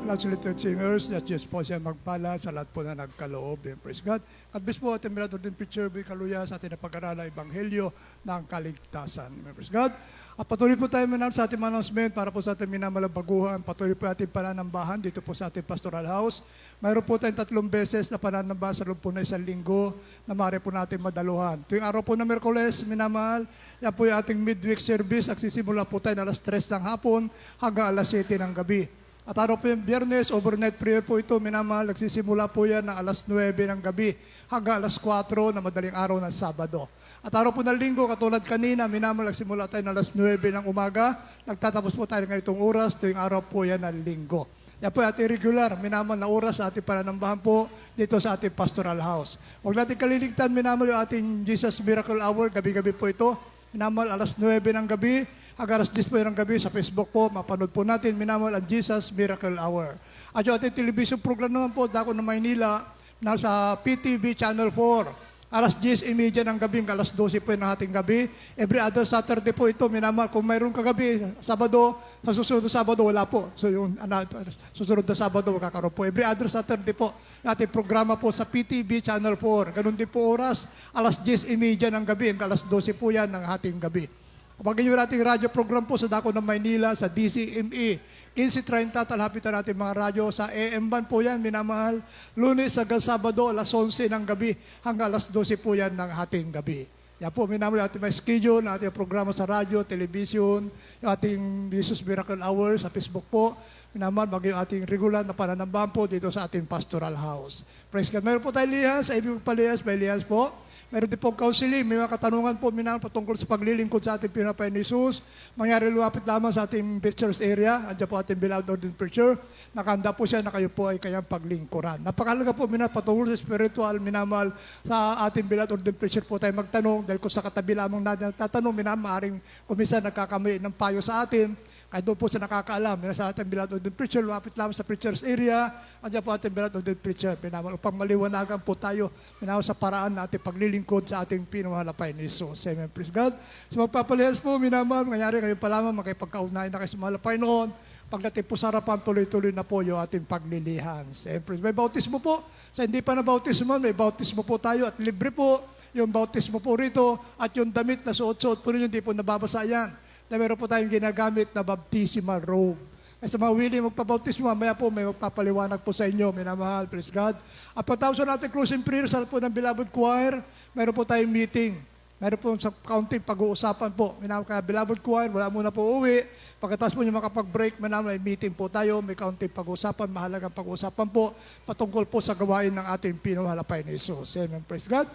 Lahat sa little singers, that Diyos po siya magpala sa lahat po na nagkaloob. And praise God. God bless po ating Brother din Preacher Boy Kaluya sa ating napag-aralan Ebanghelyo ng Kaligtasan. Amen. Praise God. At patuloy po tayo manam sa ating announcement para po sa ating minamalang baguhan. Patuloy po ating pananambahan dito po sa ating pastoral house. Mayroon po tayong 3 beses na pananamba sa loob po na 1 linggo na maaari po natin madaluhan. Tuwing araw po na Miyerkules, minamahal, yan po yung ating midweek service. Nagsisimula po tayo na alas 3 ng hapon hanggang alas 7 ng gabi. At araw po yung Biyernes, overnight prayer po ito, minamahal, nagsisimula po yan ng alas 9 ng gabi hanggang alas 4 na madaling araw ng Sabado. At araw po ng Linggo, katulad kanina, minamahal, nagsimula tayo ng alas 9 ng umaga, nagtatapos po tayo ng ganitong oras, tuwing araw po yan ng Linggo. Yan po yung ating regular, minamahal na oras sa ating pananambahan po dito sa ating pastoral house. Huwag natin kaliligtan, minamahal yung ating Jesus Miracle Hour, gabi-gabi po ito, minamahal alas 9 ng gabi, hanggang alas 10 po ng gabi sa Facebook po, mapanood po natin, minamahal ang Jesus Miracle Hour. At yung ating television program naman po, Dako ng Maynila, nasa PTV Channel 4. Alas 10:30 ng gabi, hanggang alas 12 po ng ating gabi. Every other Saturday po ito, minamahal. Kung mayroon kagabi, Sabado, sa susunod na Sabado, wala po. So yung susunod na Sabado, magkakaroon po. Every other Saturday po, ating programa po sa PTV Channel 4. Ganun din po oras, alas 10:30 ng gabi, hanggang alas 12 po yan ng ating gabi. Kapag yung ating radyo program po sa Dako ng Maynila, sa DCME, 15:30, talhapitan natin mga radyo sa AM band po yan, minamahal. Lunes hanggang Sabado, alas 11 ng gabi, hanggang alas 12 po yan ng ating gabi. Yan po, minamahal ating may schedule, na ating programa sa radyo, television, yung ating Jesus Miracle Hour sa Facebook po. Minamahal, yung ating regular na pananambahan po dito sa ating pastoral house. Praise God. Meron po tayo lihas, sa ibig palihas, may lihas po. Meron din po counseling, may mga katanungan po minahal patungkol sa paglilingkod sa ating Pinapain Jesus. Mangyari lumapit lamang sa ating pictures area. Andiyan po ating beloved ordained preacher. Nakahanda po siya na kayo po ay kayang paglingkuran. Napakalaga po minahal patungkol sa spiritual, minamahal sa ating beloved ordained preacher po tayo magtanong. Dahil kung sa katabi lamang natin tatanong, minahal maaaring kumisa nagkakamay ng payo sa atin. Kahit doon po sa nakakaalam, sa ating beloved ordained preacher, lumapit lamang sa preacher's area, andiyan po ating beloved ordained preacher, upang maliwanagan po tayo, sa paraan na ating paglilingkod sa ating pinamahalapain ni Jesus. Amen, praise God. So magpapalihas po, minamahal, ngayari kayo pa lamang, makipagkaunahin na kayo sa mahalapain noon, pagdating po sa harapan, tuloy-tuloy na po yung ating paglilihan. Amen, praise. May bautismo po, sa hindi pa na bautismo, may bautismo po tayo at libre po yung bautismo po rito at yung damit na suot-suot po rin, hindi po nababasa yan. Na meron po tayong ginagamit na baptismal robe. Sa mga willing magpabautismo, mamaya po may magpapaliwanag po sa inyo, minamahal, praise God. At pagtapos natin closing prayer sa po ng beloved choir, meron po tayong meeting. Meron po sa kaunting pag-uusapan po. Kaya beloved choir, wala muna po uwi. Pagkatapos po nyo makapag-break, may meeting po tayo, may kaunting pag-uusapan, mahalagang pag-uusapan po, patungkol po sa gawain ng ating pinuhalapay ni Jesus. Amen. Praise God.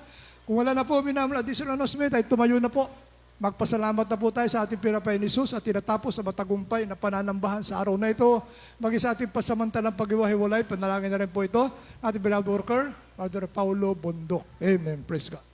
Kung wala na po, additional announcement, ay tumayo na po. Magpasalamat na po tayo sa ating pinapay ni Jesus at tinatapos sa matagumpay na pananambahan sa araw na ito. Maging sa ating pasamantalang pag-iwahiwalay, panalangin na rin po ito. Ating beloved worker, Brother Paulo Bondok. Amen. Praise God.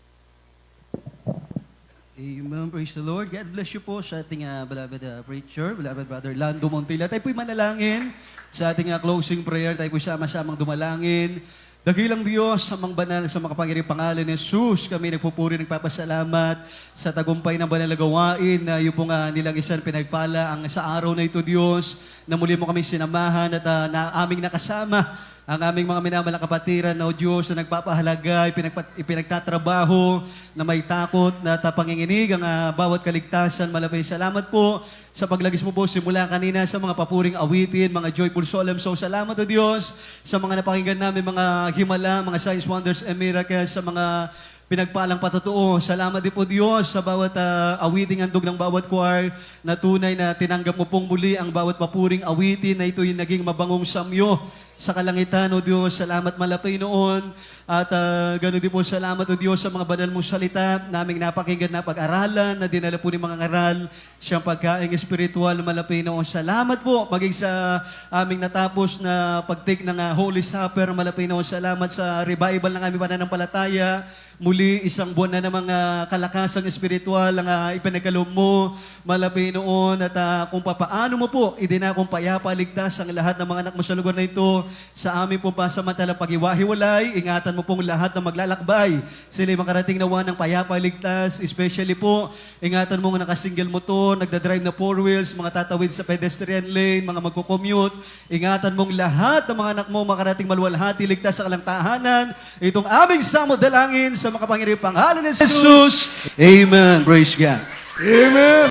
Amen. Praise the Lord. God bless you po sa ating beloved preacher, beloved Brother Lando Montilla. Tayo po'y manalangin sa ating closing prayer. Tayo po'y sama-samang dumalangin. Dakilang Diyos, amang banal sa makapangyarihang pangalan ni Jesus, kami nagpupuri, nagpapasalamat sa tagumpay ng banal na gawain na yung pong nilangisan pinagpala ang sa araw na ito, Diyos, na muli mo kami sinamahan at na aming nakasama ang aming mga minamalang kapatiran na Diyos na nagpapahalaga, ipinagtatrabaho, na may takot na panginginig ang bawat kaligtasan. Malapay salamat po sa paglagis mo po simula kanina sa mga papuring awitin, mga joyful solemn song. Salamat o Diyos sa mga napakinggan namin, mga himala, mga signs, wonders, and miracles, sa mga pinagpalang patotoo. Salamat din po Diyos sa bawat awiting handog ng bawat choir na tunay na tinanggap mo pong muli ang bawat papuring awitin na ito'y naging mabangong samyo sa kalangitan, o Diyos. Salamat malapay noon. At gano'n din po salamat, o Diyos, sa mga banal mong salita naming napakinggan na pag-aralan, na dinala po ni mga ngaral, siyang pagkaing espiritual malapay noon. Salamat po maging sa aming natapos na pag-take ng Holy Supper malapay noon. Salamat sa revival ng aming pananampalataya. Muli, isang buwan na namang kalakasang espiritual ang ipinagkaloob mo malapay noon. At kung papaano mo po idinakong payapa, ligtas ang lahat ng mga anak mo sa lugar na ito, sa amin po pasamantalang pag-iwahiwalay, ingatan mo pong lahat ng maglalakbay. Sila'y makarating nawa ng payapa, ligtas. Especially po, ingatan mo ng nakasingle motor, nagdadrive na four wheels, mga tatawid sa pedestrian lane, mga magkukommute. Ingatan mong lahat ng mga anak mo makarating maluwalhati, ligtas sa kalang tahanan. Itong aming samo dalangin sa makapangyarihang pangalan ni Jesus. Amen. Praise God. Amen.